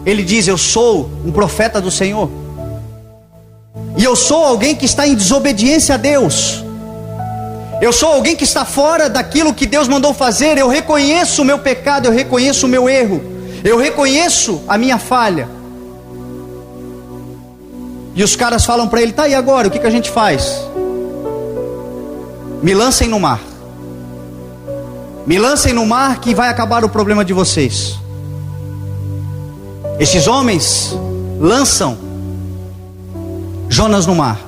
Speaker 2: Ele diz: eu sou um profeta do Senhor, e eu sou alguém que está em desobediência a Deus. Eu sou alguém que está fora daquilo que Deus mandou fazer. Eu reconheço o meu pecado, eu reconheço o meu erro, eu reconheço a minha falha. E os caras falam para ele: tá, e agora? O que a gente faz? Me lancem no mar. Me lancem no mar que vai acabar o problema de vocês. Estes homens lançam Jonas no mar.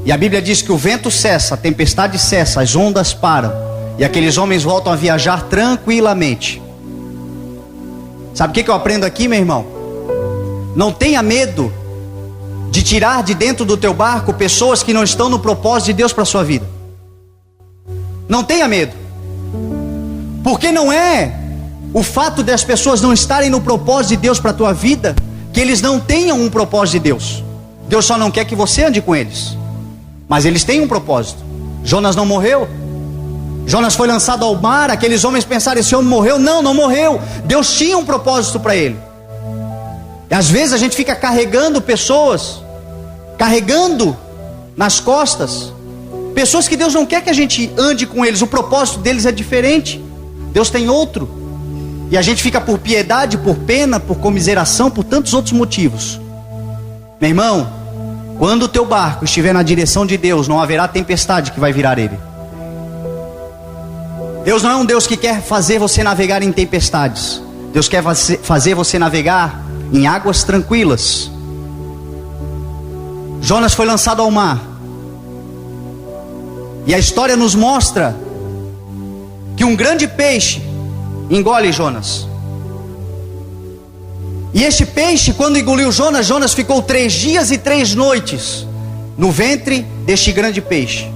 Speaker 2: E a Bíblia diz que o vento cessa, a tempestade cessa, as ondas param, e aqueles homens voltam a viajar tranquilamente. Sabe o que eu aprendo aqui, meu irmão? Não tenha medo de tirar de dentro do teu barco pessoas que não estão no propósito de Deus para a sua vida. Não tenha medo. Porque não é o fato das pessoas não estarem no propósito de Deus para a tua vida, que eles não tenham um propósito de Deus. Deus só não quer que você ande com eles. Mas eles têm um propósito. Jonas não morreu. Jonas foi lançado ao mar. Aqueles homens pensaram, esse homem morreu. Não, não morreu. Deus tinha um propósito para ele. E às vezes a gente fica carregando pessoas, carregando nas costas pessoas que Deus não quer que a gente ande com eles. O propósito deles é diferente. Deus tem outro. E a gente fica por piedade, por pena, por comiseração, por tantos outros motivos. Meu irmão, quando o teu barco estiver na direção de Deus, não haverá tempestade que vai virar ele. Deus não é um Deus que quer fazer você navegar em tempestades. Deus quer fazer você navegar em águas tranquilas. Jonas foi lançado ao mar. E a história nos mostra que um grande peixe engole Jonas. E este peixe, quando engoliu Jonas, Jonas ficou 3 dias e 3 noites no ventre deste grande peixe.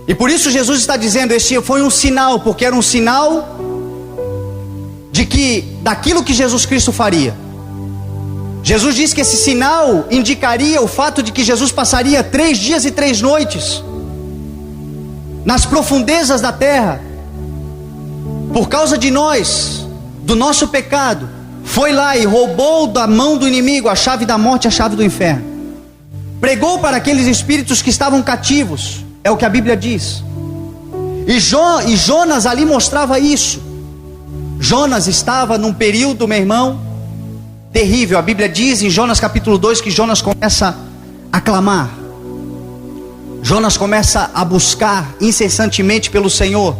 Speaker 2: E por isso Jesus está dizendo, este foi um sinal, porque era um sinal daquilo que Jesus Cristo faria. Jesus disse que esse sinal indicaria o fato de que Jesus passaria 3 dias e 3 noites nas profundezas da terra. Por causa de nós, do nosso pecado, foi lá e roubou da mão do inimigo a chave da morte e a chave do inferno. Pregou para aqueles espíritos que estavam cativos, é o que a Bíblia diz. E Jonas ali mostrava isso. Jonas estava num período, meu irmão, terrível. A Bíblia diz em Jonas capítulo 2 que Jonas começa a clamar. Jonas começa a buscar incessantemente pelo Senhor.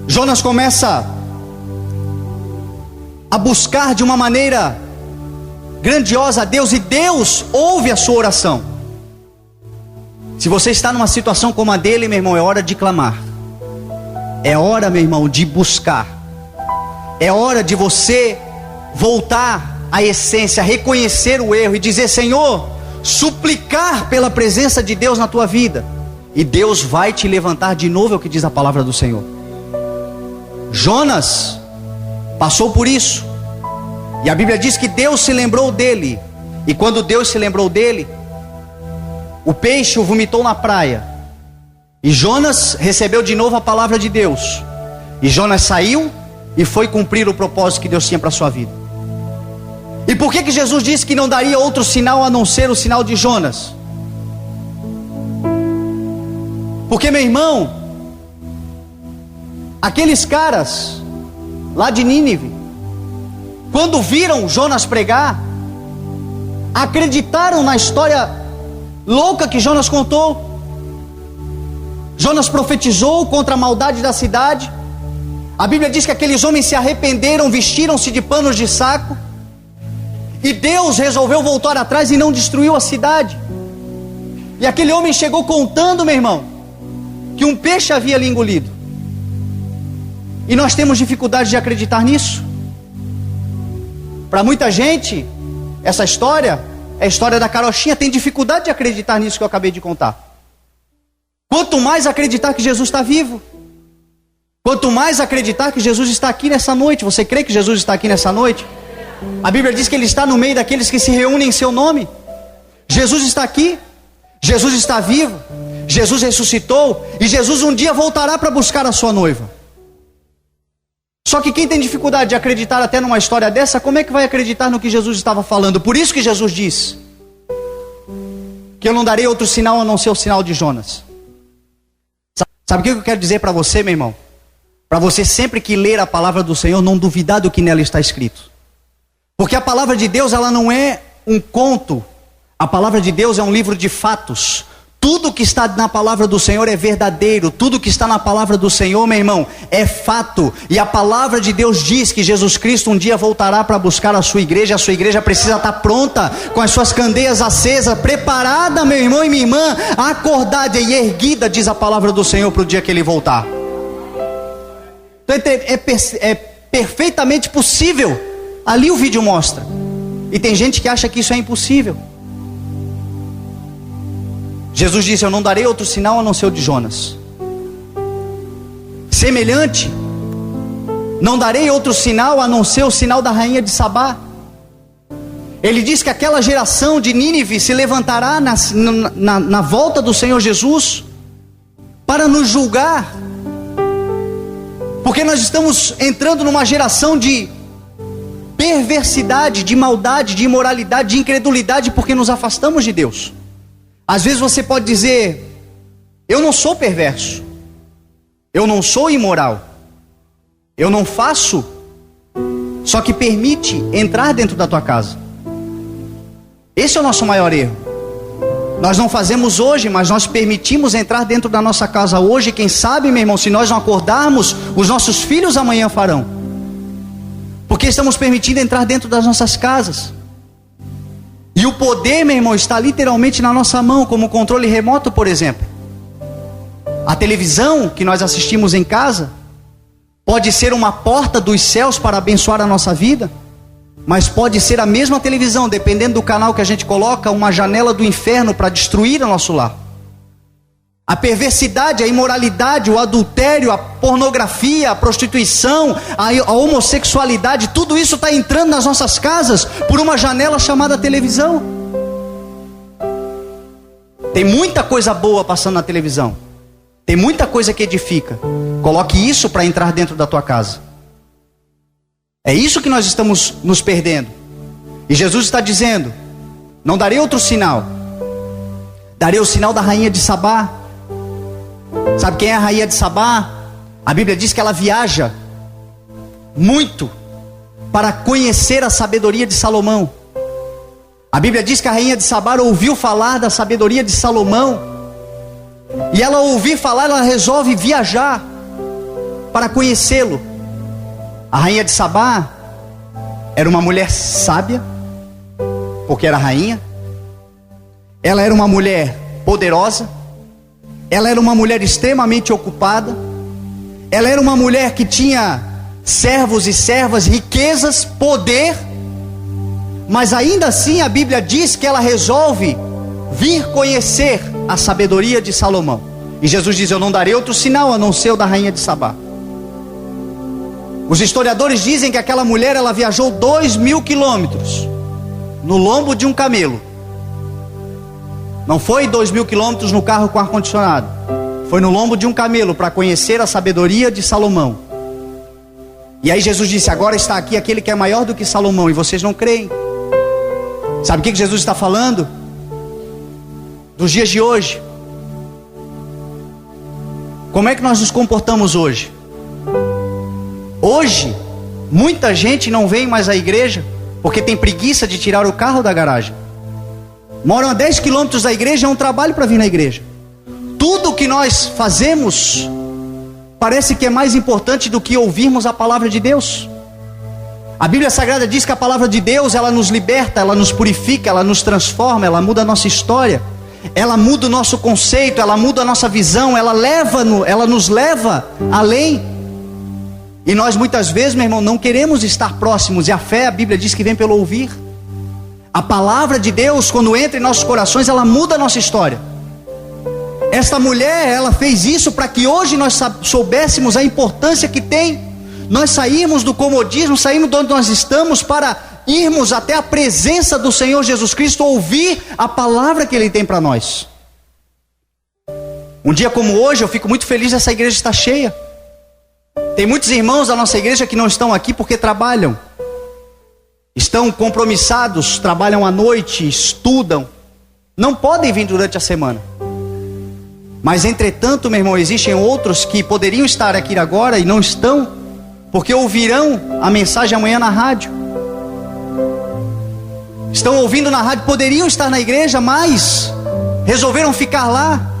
Speaker 2: Jonas começa a buscar de uma maneira grandiosa a Deus, e Deus ouve a sua oração. Se você está numa situação como a dele, meu irmão, é hora de clamar. É hora, meu irmão, de buscar. É hora de você voltar à essência, reconhecer o erro e dizer, Senhor, suplicar pela presença de Deus na tua vida. E Deus vai te levantar de novo, é o que diz a palavra do Senhor. Jonas passou por isso. E a Bíblia diz que Deus se lembrou dele. E quando Deus se lembrou dele, o peixe o vomitou na praia. E Jonas recebeu de novo a palavra de Deus. E Jonas saiu e foi cumprir o propósito que Deus tinha para a sua vida. E por que Jesus disse que não daria outro sinal a não ser o sinal de Jonas? Porque, meu irmão, aqueles caras lá de Nínive, quando viram Jonas pregar, acreditaram na história louca que Jonas contou. Jonas profetizou contra a maldade da cidade. A Bíblia diz que aqueles homens se arrependeram, vestiram-se de panos de saco, e Deus resolveu voltar atrás e não destruiu a cidade. E aquele homem chegou contando, meu irmão, que um peixe havia lhe engolido. E nós temos dificuldade de acreditar nisso. Para muita gente, essa história é a história da carochinha. Tem dificuldade de acreditar nisso que eu acabei de contar. Quanto mais acreditar que Jesus está vivo, quanto mais acreditar que Jesus está aqui nessa noite. Você crê que Jesus está aqui nessa noite? A Bíblia diz que Ele está no meio daqueles que se reúnem em seu nome. Jesus está aqui, Jesus está vivo, Jesus ressuscitou, e Jesus um dia voltará para buscar a sua noiva. Só que quem tem dificuldade de acreditar até numa história dessa, como é que vai acreditar no que Jesus estava falando? Por isso que Jesus diz que eu não darei outro sinal a não ser o sinal de Jonas. Sabe o que eu quero dizer para você, meu irmão? Para você sempre que ler a palavra do Senhor, não duvidar do que nela está escrito. Porque a palavra de Deus, ela não é um conto. A palavra de Deus é um livro de fatos. Tudo que está na palavra do Senhor é verdadeiro. Tudo que está na palavra do Senhor, meu irmão, é fato. E a palavra de Deus diz que Jesus Cristo um dia voltará para buscar a sua igreja. A sua igreja precisa estar pronta, com as suas candeias acesas, preparada, meu irmão e minha irmã, acordada e erguida, diz a palavra do Senhor, para o dia que Ele voltar. Então é perfeitamente possível. Ali o vídeo mostra. E tem gente que acha que isso é impossível. Jesus disse: eu não darei outro sinal a não ser o de Jonas. Semelhante, não darei outro sinal a não ser o sinal da rainha de Sabá. Ele diz que aquela geração de Nínive se levantará na volta do Senhor Jesus para nos julgar, porque nós estamos entrando numa geração de perversidade, de maldade, de imoralidade, de incredulidade, porque nos afastamos de Deus. Às vezes você pode dizer: eu não sou perverso, eu não sou imoral, eu não faço, só que permite entrar dentro da tua casa. Esse é o nosso maior erro. Nós não fazemos hoje, mas nós permitimos entrar dentro da nossa casa hoje. Quem sabe, meu irmão, se nós não acordarmos, os nossos filhos amanhã farão, porque estamos permitindo entrar dentro das nossas casas. E o poder, meu irmão, está literalmente na nossa mão, como o controle remoto, por exemplo. A televisão que nós assistimos em casa pode ser uma porta dos céus para abençoar a nossa vida, mas pode ser a mesma televisão, dependendo do canal que a gente coloca, uma janela do inferno para destruir o nosso lar. A perversidade, a imoralidade, o adultério, a pornografia, a prostituição, a homossexualidade, tudo isso está entrando nas nossas casas por uma janela chamada televisão. Tem muita coisa boa passando na televisão, tem muita coisa que edifica. Coloque isso para entrar dentro da tua casa. É isso que nós estamos nos perdendo. E Jesus está dizendo: não darei outro sinal, darei o sinal da rainha de Sabá. Sabe quem é a rainha de Sabá? A Bíblia diz que ela viaja muito para conhecer a sabedoria de Salomão. A Bíblia diz que a rainha de Sabá ouviu falar da sabedoria de Salomão, e ela ouviu falar, ela resolve viajar para conhecê-lo. A rainha de Sabá era uma mulher sábia, porque era rainha. Ela era uma mulher poderosa. Ela era uma mulher extremamente ocupada. Ela era uma mulher que tinha servos e servas, riquezas, poder. Mas ainda assim a Bíblia diz que ela resolve vir conhecer a sabedoria de Salomão. E Jesus diz: eu não darei outro sinal a não ser o da rainha de Sabá. Os historiadores dizem que aquela mulher, ela viajou 2.000 quilômetros no lombo de um camelo. Não foi 2.000 quilômetros no carro com ar-condicionado. Foi no lombo de um camelo para conhecer a sabedoria de Salomão. E aí Jesus disse: agora está aqui aquele que é maior do que Salomão, e vocês não creem. Sabe o que Jesus está falando? Dos dias de hoje. Como é que nós nos comportamos hoje? Hoje, muita gente não vem mais à igreja porque tem preguiça de tirar o carro da garagem. Moram a 10 quilômetros da igreja, é um trabalho para vir na igreja. Tudo que nós fazemos parece que é mais importante do que ouvirmos a palavra de Deus. A Bíblia Sagrada diz que a palavra de Deus, ela nos liberta, ela nos purifica, ela nos transforma, ela muda a nossa história, ela muda o nosso conceito, ela muda a nossa visão, ela nos leva além. E nós muitas vezes, meu irmão, não queremos estar próximos. E a fé, a Bíblia diz que vem pelo ouvir. A palavra de Deus, quando entra em nossos corações, ela muda a nossa história. Esta mulher, ela fez isso para que hoje nós soubéssemos a importância que tem nós sairmos do comodismo, sairmos de onde nós estamos, para irmos até a presença do Senhor Jesus Cristo, ouvir a palavra que Ele tem para nós. Um dia como hoje, eu fico muito feliz dessa igreja estar cheia. Tem muitos irmãos da nossa igreja que não estão aqui porque trabalham, estão compromissados, trabalham à noite, estudam, não podem vir durante a semana. Mas entretanto, meu irmão, existem outros que poderiam estar aqui agora e não estão, porque ouvirão a mensagem amanhã na rádio. Estão ouvindo na rádio, poderiam estar na igreja, mas resolveram ficar lá,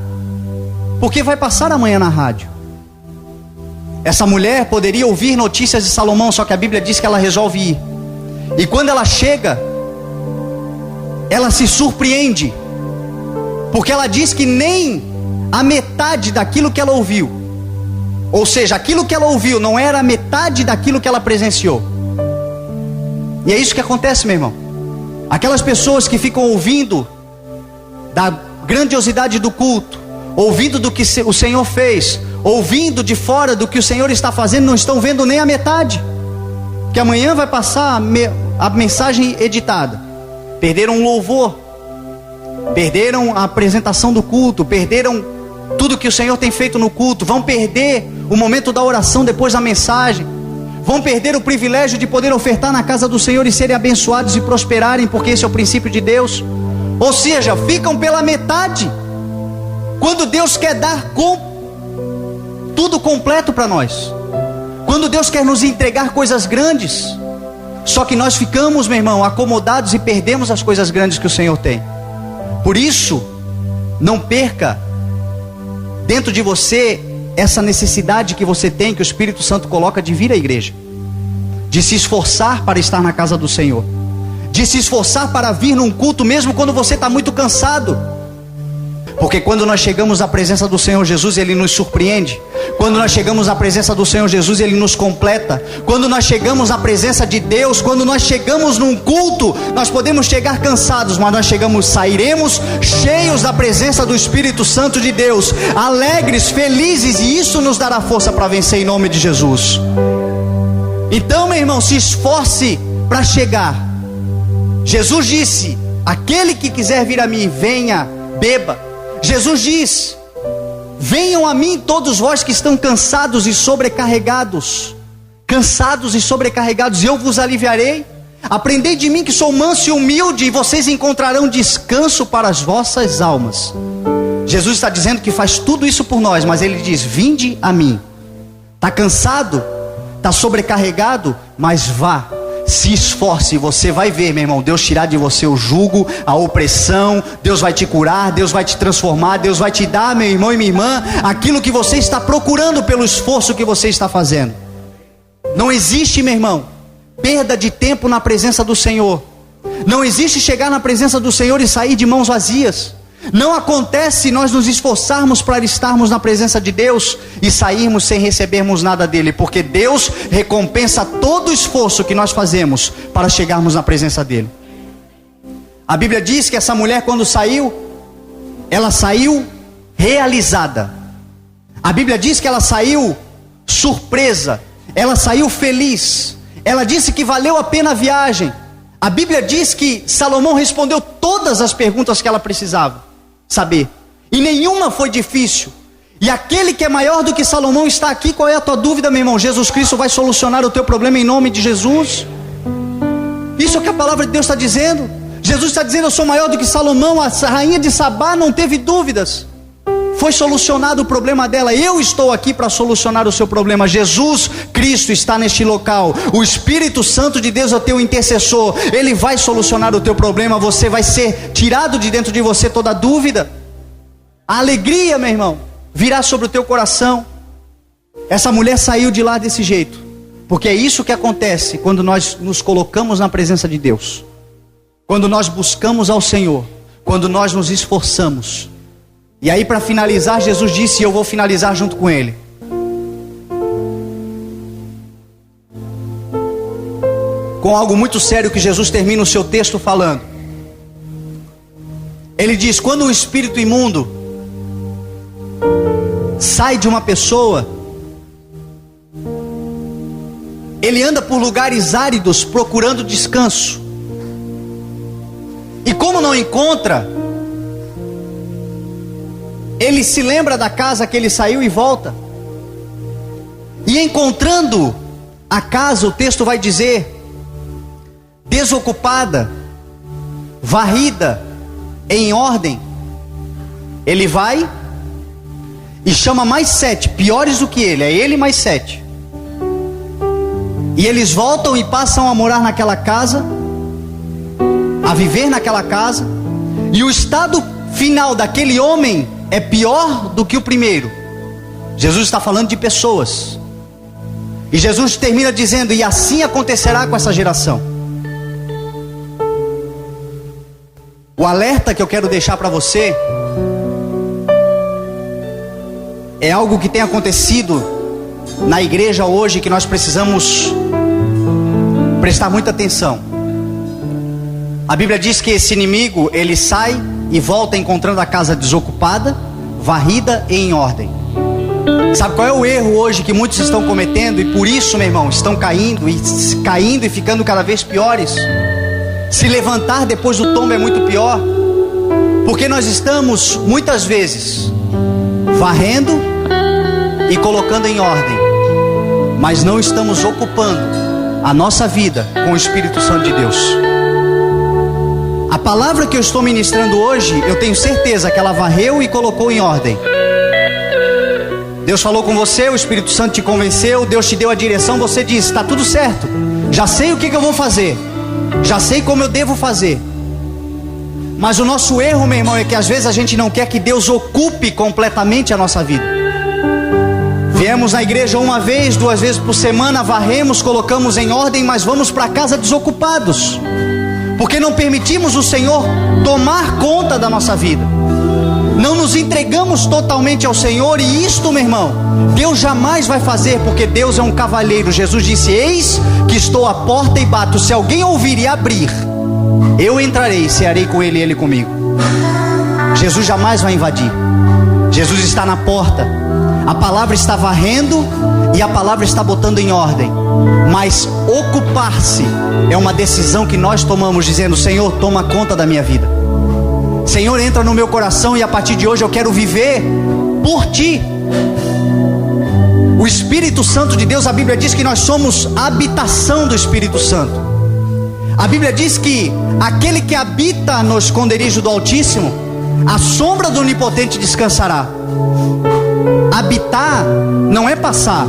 Speaker 2: porque vai passar amanhã na rádio. Essa mulher poderia ouvir notícias de Salomão, só que a Bíblia diz que ela resolve ir. E quando ela chega, ela se surpreende, porque ela diz que nem a metade daquilo que ela ouviu, ou seja, aquilo que ela ouviu não era a metade daquilo que ela presenciou. E é isso que acontece, meu irmão. Aquelas pessoas que ficam ouvindo da grandiosidade do culto, ouvindo do que o Senhor fez, ouvindo de fora do que o Senhor está fazendo, não estão vendo nem a metade. Que amanhã vai passar a mensagem editada. Perderam o louvor, perderam a apresentação do culto, perderam tudo que o Senhor tem feito no culto, vão perder o momento da oração depois da mensagem, vão perder o privilégio de poder ofertar na casa do Senhor e serem abençoados e prosperarem, porque esse é o princípio de Deus. Ou seja, ficam pela metade, quando Deus quer dar tudo completo para nós, quando Deus quer nos entregar coisas grandes. Só que nós ficamos, meu irmão, acomodados e perdemos as coisas grandes que o Senhor tem. Por isso, não perca dentro de você essa necessidade que você tem, que o Espírito Santo coloca, de vir à igreja, de se esforçar para estar na casa do Senhor, de se esforçar para vir num culto mesmo quando você está muito cansado. Porque quando nós chegamos à presença do Senhor Jesus, Ele nos surpreende. Quando nós chegamos à presença do Senhor Jesus, Ele nos completa. Quando nós chegamos à presença de Deus, quando nós chegamos num culto, nós podemos chegar cansados, mas nós sairemos cheios da presença do Espírito Santo de Deus, alegres, felizes, e isso nos dará força para vencer em nome de Jesus. Então, meu irmão, se esforce para chegar. Jesus disse: aquele que quiser vir a mim, venha, beba. Jesus diz: venham a mim todos vós que estão cansados e sobrecarregados, e eu vos aliviarei. Aprendei de mim, que sou manso e humilde, e vocês encontrarão descanso para as vossas almas. Jesus está dizendo que faz tudo isso por nós, mas Ele diz: vinde a mim. Está cansado? Está sobrecarregado? Mas vá, se esforce, você vai ver, meu irmão, Deus tirar de você o jugo, a opressão. Deus vai te curar, Deus vai te transformar, Deus vai te dar, meu irmão e minha irmã, aquilo que você está procurando pelo esforço que você está fazendo. Não existe, meu irmão, perda de tempo na presença do Senhor. Não existe chegar na presença do Senhor e sair de mãos vazias. Não acontece se nós nos esforçarmos para estarmos na presença de Deus e sairmos sem recebermos nada dele, porque Deus recompensa todo o esforço que nós fazemos para chegarmos na presença dele. A Bíblia diz que essa mulher, quando saiu, ela saiu realizada. A Bíblia diz que ela saiu surpresa, ela saiu feliz. Ela disse que valeu a pena a viagem. A Bíblia diz que Salomão respondeu todas as perguntas que ela precisava saber, e nenhuma foi difícil. E aquele que é maior do que Salomão está aqui. Qual é a tua dúvida, meu irmão? Jesus Cristo vai solucionar o teu problema em nome de Jesus. Isso é o que a palavra de Deus está dizendo. Jesus está dizendo: eu sou maior do que Salomão. A rainha de Sabá não teve dúvidas, foi solucionado o problema dela. Eu estou aqui para solucionar o seu problema. Jesus Cristo está neste local. O Espírito Santo de Deus é o teu intercessor. Ele vai solucionar o teu problema. Você vai ser tirado de dentro de você toda dúvida. A alegria, meu irmão, virá sobre o teu coração. Essa mulher saiu de lá desse jeito, porque é isso que acontece quando nós nos colocamos na presença de Deus, quando nós buscamos ao Senhor, quando nós nos esforçamos. E aí, para finalizar, Jesus disse, e eu vou finalizar junto com ele: com algo muito sério que Jesus termina o seu texto falando. Ele diz: quando um espírito imundo sai de uma pessoa, ele anda por lugares áridos procurando descanso, e como não encontra, ele se lembra da casa que ele saiu e volta. E encontrando a casa, o texto vai dizer, desocupada, varrida, em ordem, ele vai e chama mais 7, piores do que ele, é ele mais 7. E eles voltam e passam a morar naquela casa, a viver naquela casa. E o estado final daquele homem é pior do que o primeiro. Jesus está falando de pessoas. E Jesus termina dizendo: e assim acontecerá com essa geração. O alerta que eu quero deixar para você é algo que tem acontecido na igreja hoje, que nós precisamos prestar muita atenção. A Bíblia diz que esse inimigo, ele sai e volta encontrando a casa desocupada, varrida e em ordem. Sabe qual é o erro hoje que muitos estão cometendo? E por isso, meu irmão, estão caindo e ficando cada vez piores. Se levantar depois do tombo é muito pior, porque nós estamos muitas vezes varrendo e colocando em ordem, mas não estamos ocupando a nossa vida com o Espírito Santo de Deus. A palavra que eu estou ministrando hoje, eu tenho certeza que ela varreu e colocou em ordem. Deus falou com você, o Espírito Santo te convenceu, Deus te deu a direção, você disse, está tudo certo, já sei o que eu vou fazer, já sei como eu devo fazer. Mas o nosso erro, meu irmão, é que às vezes a gente não quer que Deus ocupe completamente a nossa vida. Viemos na igreja uma vez, 2 vezes por semana, varremos, colocamos em ordem, mas vamos para casa desocupados, porque não permitimos o Senhor tomar conta da nossa vida. Não nos entregamos totalmente ao Senhor, e isto, meu irmão, Deus jamais vai fazer, porque Deus é um cavalheiro. Jesus disse, eis que estou à porta e bato, se alguém ouvir e abrir, eu entrarei, cearei com ele e ele comigo. Jesus jamais vai invadir. Jesus está na porta. A palavra está varrendo e a palavra está botando em ordem. Mas ocupar-se é uma decisão que nós tomamos, dizendo, Senhor, toma conta da minha vida. Senhor, entra no meu coração e a partir de hoje eu quero viver por Ti. O Espírito Santo de Deus, a Bíblia diz que nós somos a habitação do Espírito Santo. A Bíblia diz que aquele que habita no esconderijo do Altíssimo, a sombra do Onipotente descansará. Habitar não é passar,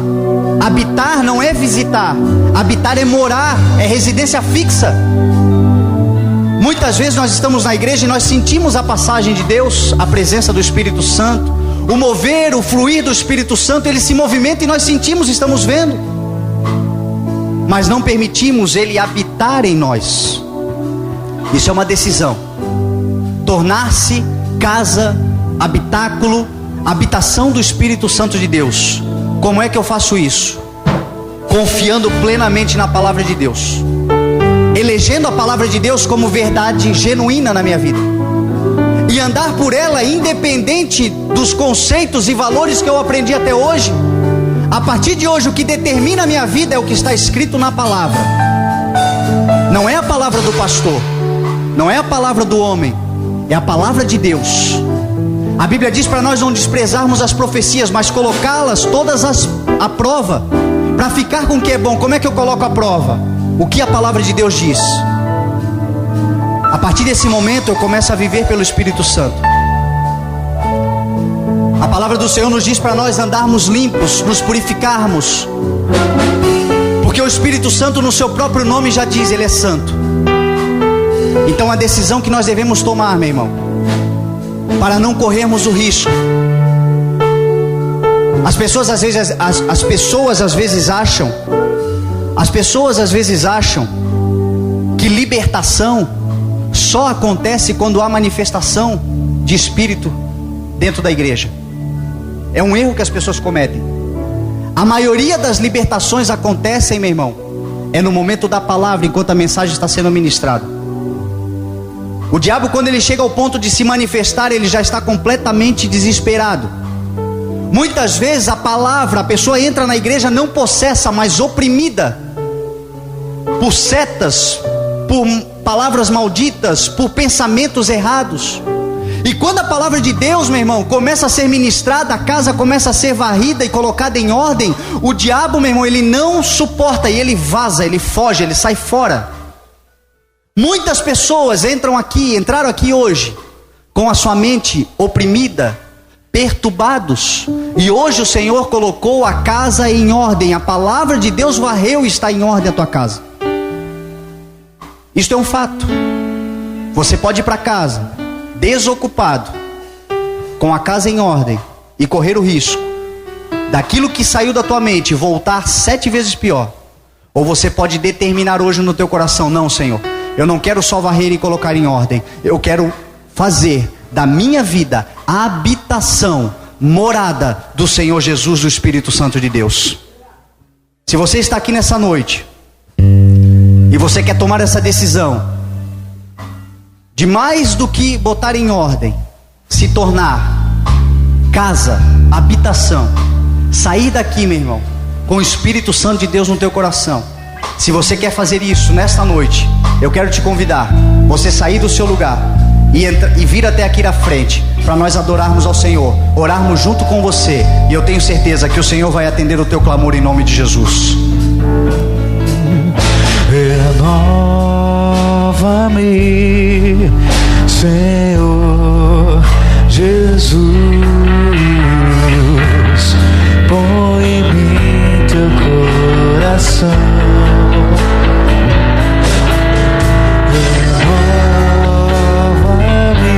Speaker 2: habitar não é visitar, habitar é morar, é residência fixa. Muitas vezes nós estamos na igreja e nós sentimos a passagem de Deus, a presença do Espírito Santo, o mover, o fluir do Espírito Santo, ele se movimenta e nós sentimos, estamos vendo, mas não permitimos ele habitar em nós. Isso é uma decisão. Tornar-se casa, habitáculo, habitação do Espírito Santo de Deus. Como é que eu faço isso? Confiando plenamente na palavra de Deus, elegendo a palavra de Deus como verdade genuína na minha vida, e andar por ela independente dos conceitos e valores que eu aprendi até hoje. A partir de hoje, o que determina a minha vida é o que está escrito na palavra. Não é a palavra do pastor, não é a palavra do homem, é a palavra de Deus. A Bíblia diz para nós não desprezarmos as profecias, mas colocá-las todas à prova, para ficar com o que é bom. Como é que eu coloco à prova? O que a palavra de Deus diz. A partir desse momento eu começo a viver pelo Espírito Santo. A palavra do Senhor nos diz para nós andarmos limpos, nos purificarmos, porque o Espírito Santo no seu próprio nome já diz, ele é santo. Então a decisão que nós devemos tomar, meu irmão, para não corrermos o risco. As pessoas às vezes acham que libertação só acontece quando há manifestação de Espírito dentro da igreja. É um erro que as pessoas cometem. A maioria das libertações acontecem, meu irmão, é no momento da palavra, enquanto a mensagem está sendo ministrada. O diabo, quando ele chega ao ponto de se manifestar, ele já está completamente desesperado. Muitas vezes a pessoa entra na igreja não possessa, mas oprimida por setas, por palavras malditas, por pensamentos errados. E quando a palavra de Deus, meu irmão, começa a ser ministrada, a casa começa a ser varrida e colocada em ordem, o diabo, meu irmão, ele não suporta e ele vaza, ele foge, ele sai fora. Muitas pessoas entraram aqui hoje com a sua mente oprimida, perturbados, e hoje o Senhor colocou a casa em ordem. A palavra de Deus varreu e está em ordem a tua casa. Isto é um fato. Você pode ir para casa desocupado, com a casa em ordem, e correr o risco daquilo que saiu da tua mente voltar 7 vezes pior. Ou você pode determinar hoje no teu coração, não, Senhor, eu não quero só varrer e colocar em ordem, eu quero fazer da minha vida a habitação, morada do Senhor Jesus, do Espírito Santo de Deus. Se você está aqui nessa noite e você quer tomar essa decisão, de mais do que botar em ordem, se tornar casa, habitação, sair daqui, meu irmão, com o Espírito Santo de Deus no teu coração. Se você quer fazer isso nesta noite, eu quero te convidar, você sair do seu lugar e vir até aqui na frente, para nós adorarmos ao Senhor, orarmos junto com você, e eu tenho certeza que o Senhor vai atender o teu clamor em nome de Jesus.
Speaker 3: Renova-me, Senhor Jesus, põe em mim teu coração. Renova-me,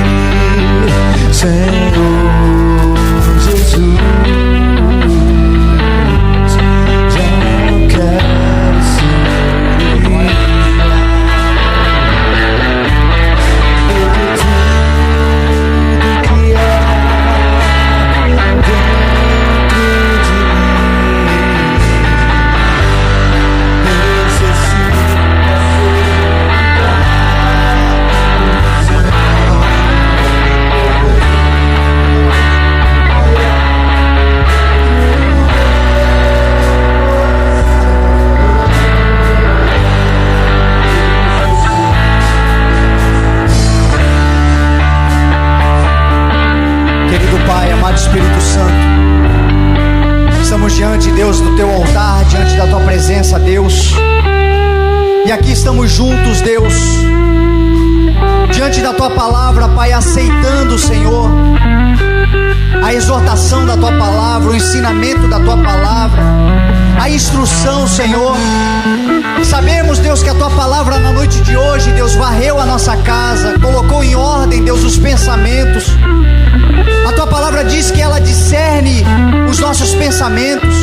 Speaker 3: Senhor Jesus, já não quero ser
Speaker 2: Espírito Santo, estamos diante, Deus, do teu altar, diante da tua presença, Deus, e aqui estamos juntos, Deus, diante da tua palavra, Pai, aceitando, Senhor, a exortação da tua palavra, o ensinamento da tua palavra, a instrução, Senhor. Sabemos, Deus, que a tua palavra na noite de hoje, Deus, varreu a nossa casa, colocou em ordem, Deus, os pensamentos. A tua palavra diz que ela discerne os nossos pensamentos.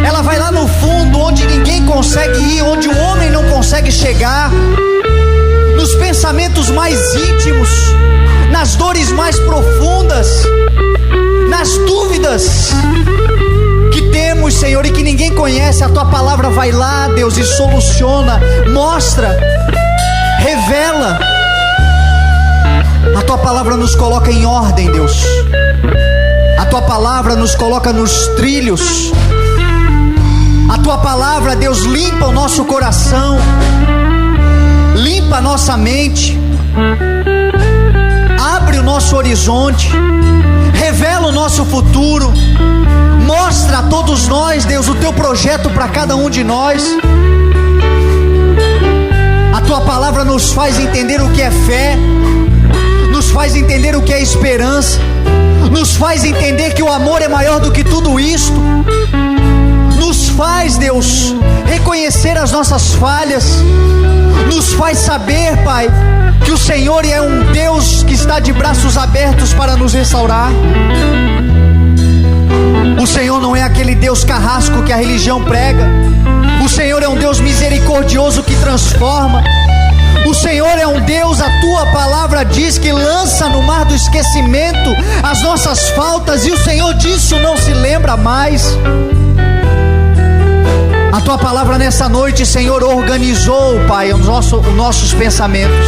Speaker 2: Ela vai lá no fundo, onde ninguém consegue ir, onde o homem não consegue chegar, nos pensamentos mais íntimos, nas dores mais profundas, nas dúvidas que temos, Senhor, e que ninguém conhece. A tua palavra vai lá, Deus, e soluciona, mostra, revela. A tua palavra nos coloca em ordem, Deus. A tua palavra nos coloca nos trilhos. A tua palavra, Deus, limpa o nosso coração, limpa a nossa mente, abre o nosso horizonte, revela o nosso futuro, mostra a todos nós, Deus, o teu projeto para cada um de nós. A tua palavra nos faz entender o que é fé, nos faz entender o que é esperança, nos faz entender que o amor é maior do que tudo isto, nos faz, Deus, reconhecer as nossas falhas, nos faz saber, Pai, que o Senhor é um Deus que está de braços abertos para nos restaurar. O Senhor não é aquele Deus carrasco que a religião prega. O Senhor é um Deus misericordioso que transforma. O Senhor é um Deus, a tua palavra diz que lança no mar do esquecimento as nossas faltas, e o Senhor disso não se lembra mais. A tua palavra nessa noite, Senhor, organizou, Pai, os nossos pensamentos,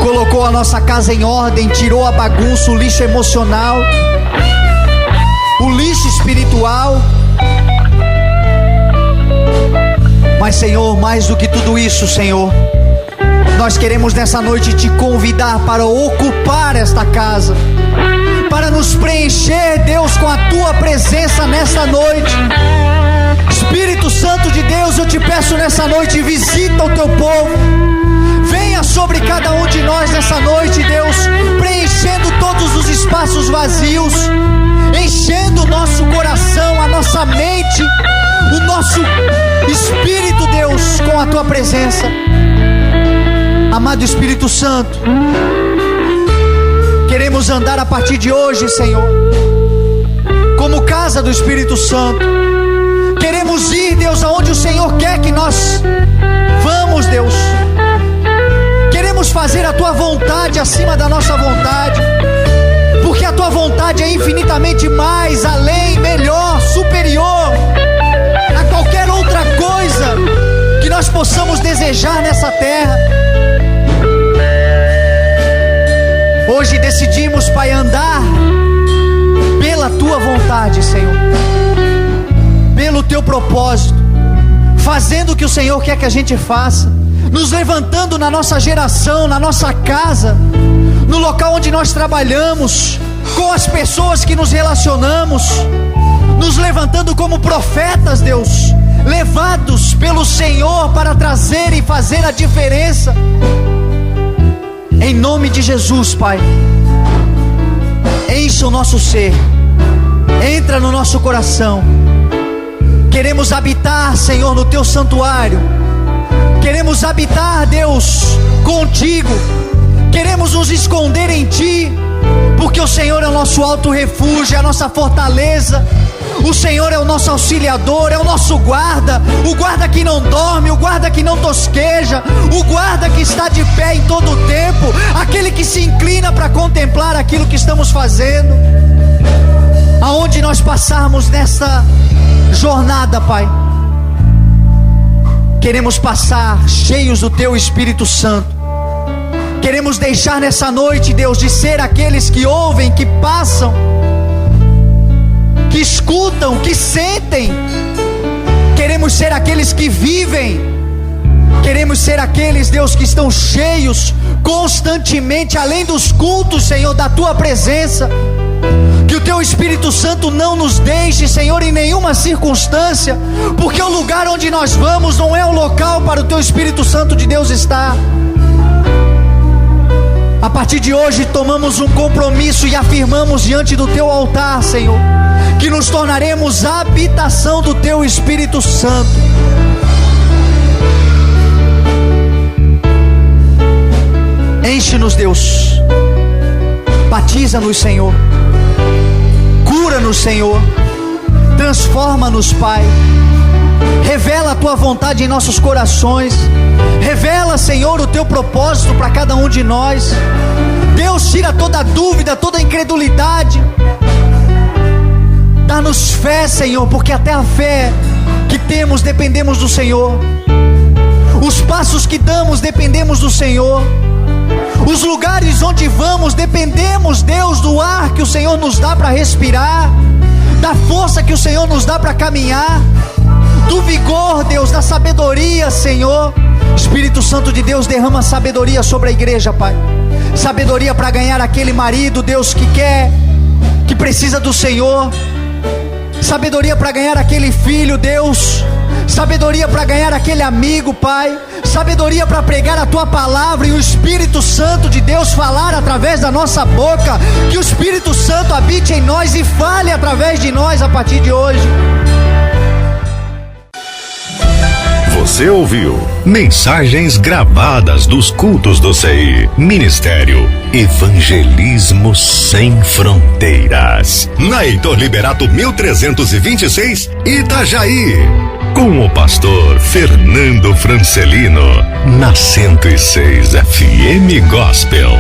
Speaker 2: colocou a nossa casa em ordem, tirou a bagunça, o lixo emocional, o lixo espiritual. Mas, Senhor, mais do que tudo isso, Senhor, nós queremos nessa noite te convidar para ocupar esta casa, para nos preencher, Deus, com a tua presença nessa noite. Espírito Santo de Deus, eu te peço nessa noite, visita o teu povo, venha sobre cada um de nós nessa noite, Deus, preenchendo todos os espaços vazios, enchendo o nosso coração, a nossa mente, o nosso espírito, Deus, com a tua presença. Amado Espírito Santo, queremos andar a partir de hoje, Senhor, como casa do Espírito Santo. Queremos ir, Deus, aonde o Senhor quer que nós vamos, Deus. Queremos fazer a tua vontade acima da nossa vontade, porque a tua vontade é infinitamente mais, além, melhor, superior a qualquer outra coisa que nós possamos desejar nessa terra. Hoje decidimos, Pai, andar pela Tua vontade, Senhor, pelo Teu propósito, fazendo o que o Senhor quer que a gente faça, nos levantando na nossa geração, na nossa casa, no local onde nós trabalhamos, com as pessoas que nos relacionamos, nos levantando como profetas, Deus, levados pelo Senhor para trazer e fazer a diferença. Em nome de Jesus, Pai, enche o nosso ser, entra no nosso coração. Queremos habitar, Senhor, no Teu santuário. Queremos habitar, Deus, contigo. Queremos nos esconder em Ti, porque o Senhor é o nosso alto refúgio, é a nossa fortaleza. O Senhor é o nosso auxiliador, é o nosso guarda, o guarda que não dorme, o guarda que não tosqueja, o guarda que está de pé em todo o tempo, aquele que se inclina para contemplar aquilo que estamos fazendo. Aonde nós passarmos nessa jornada, Pai, queremos passar cheios do Teu Espírito Santo. Queremos deixar nessa noite, Deus, de ser aqueles que ouvem, que passam, que escutam, que sentem. Queremos ser aqueles que vivem. Queremos ser aqueles, Deus, que estão cheios constantemente, além dos cultos, Senhor, da Tua presença. Que o Teu Espírito Santo não nos deixe, Senhor, em nenhuma circunstância, porque o lugar onde nós vamos não é o local para o Teu Espírito Santo de Deus estar. A partir de hoje tomamos um compromisso e afirmamos diante do Teu altar, Senhor, que nos tornaremos a habitação do Teu Espírito Santo. Enche-nos, Deus, batiza-nos, Senhor, cura-nos, Senhor, transforma-nos, Pai. Revela a Tua vontade em nossos corações. Revela, Senhor, o Teu propósito para cada um de nós. Deus, tira toda dúvida, toda incredulidade. Dá-nos fé, Senhor, porque até a fé que temos dependemos do Senhor. Os passos que damos dependemos do Senhor. Os lugares onde vamos dependemos, Deus, do ar que o Senhor nos dá para respirar, da força que o Senhor nos dá para caminhar, do vigor, Deus, da sabedoria, Senhor. Espírito Santo de Deus, derrama sabedoria sobre a igreja, Pai. Sabedoria para ganhar aquele marido, Deus, que precisa do Senhor. Sabedoria para ganhar aquele filho, Deus. Sabedoria para ganhar aquele amigo, Pai. Sabedoria para pregar a Tua palavra e o Espírito Santo de Deus falar através da nossa boca. Que o Espírito Santo habite em nós e fale através de nós a partir de hoje.
Speaker 1: Você ouviu mensagens gravadas dos cultos do CI. Ministério Evangelismo Sem Fronteiras. Na Heitor Liberato 1326, Itajaí. Com o pastor Fernando Francelino. Na 106 FM Gospel.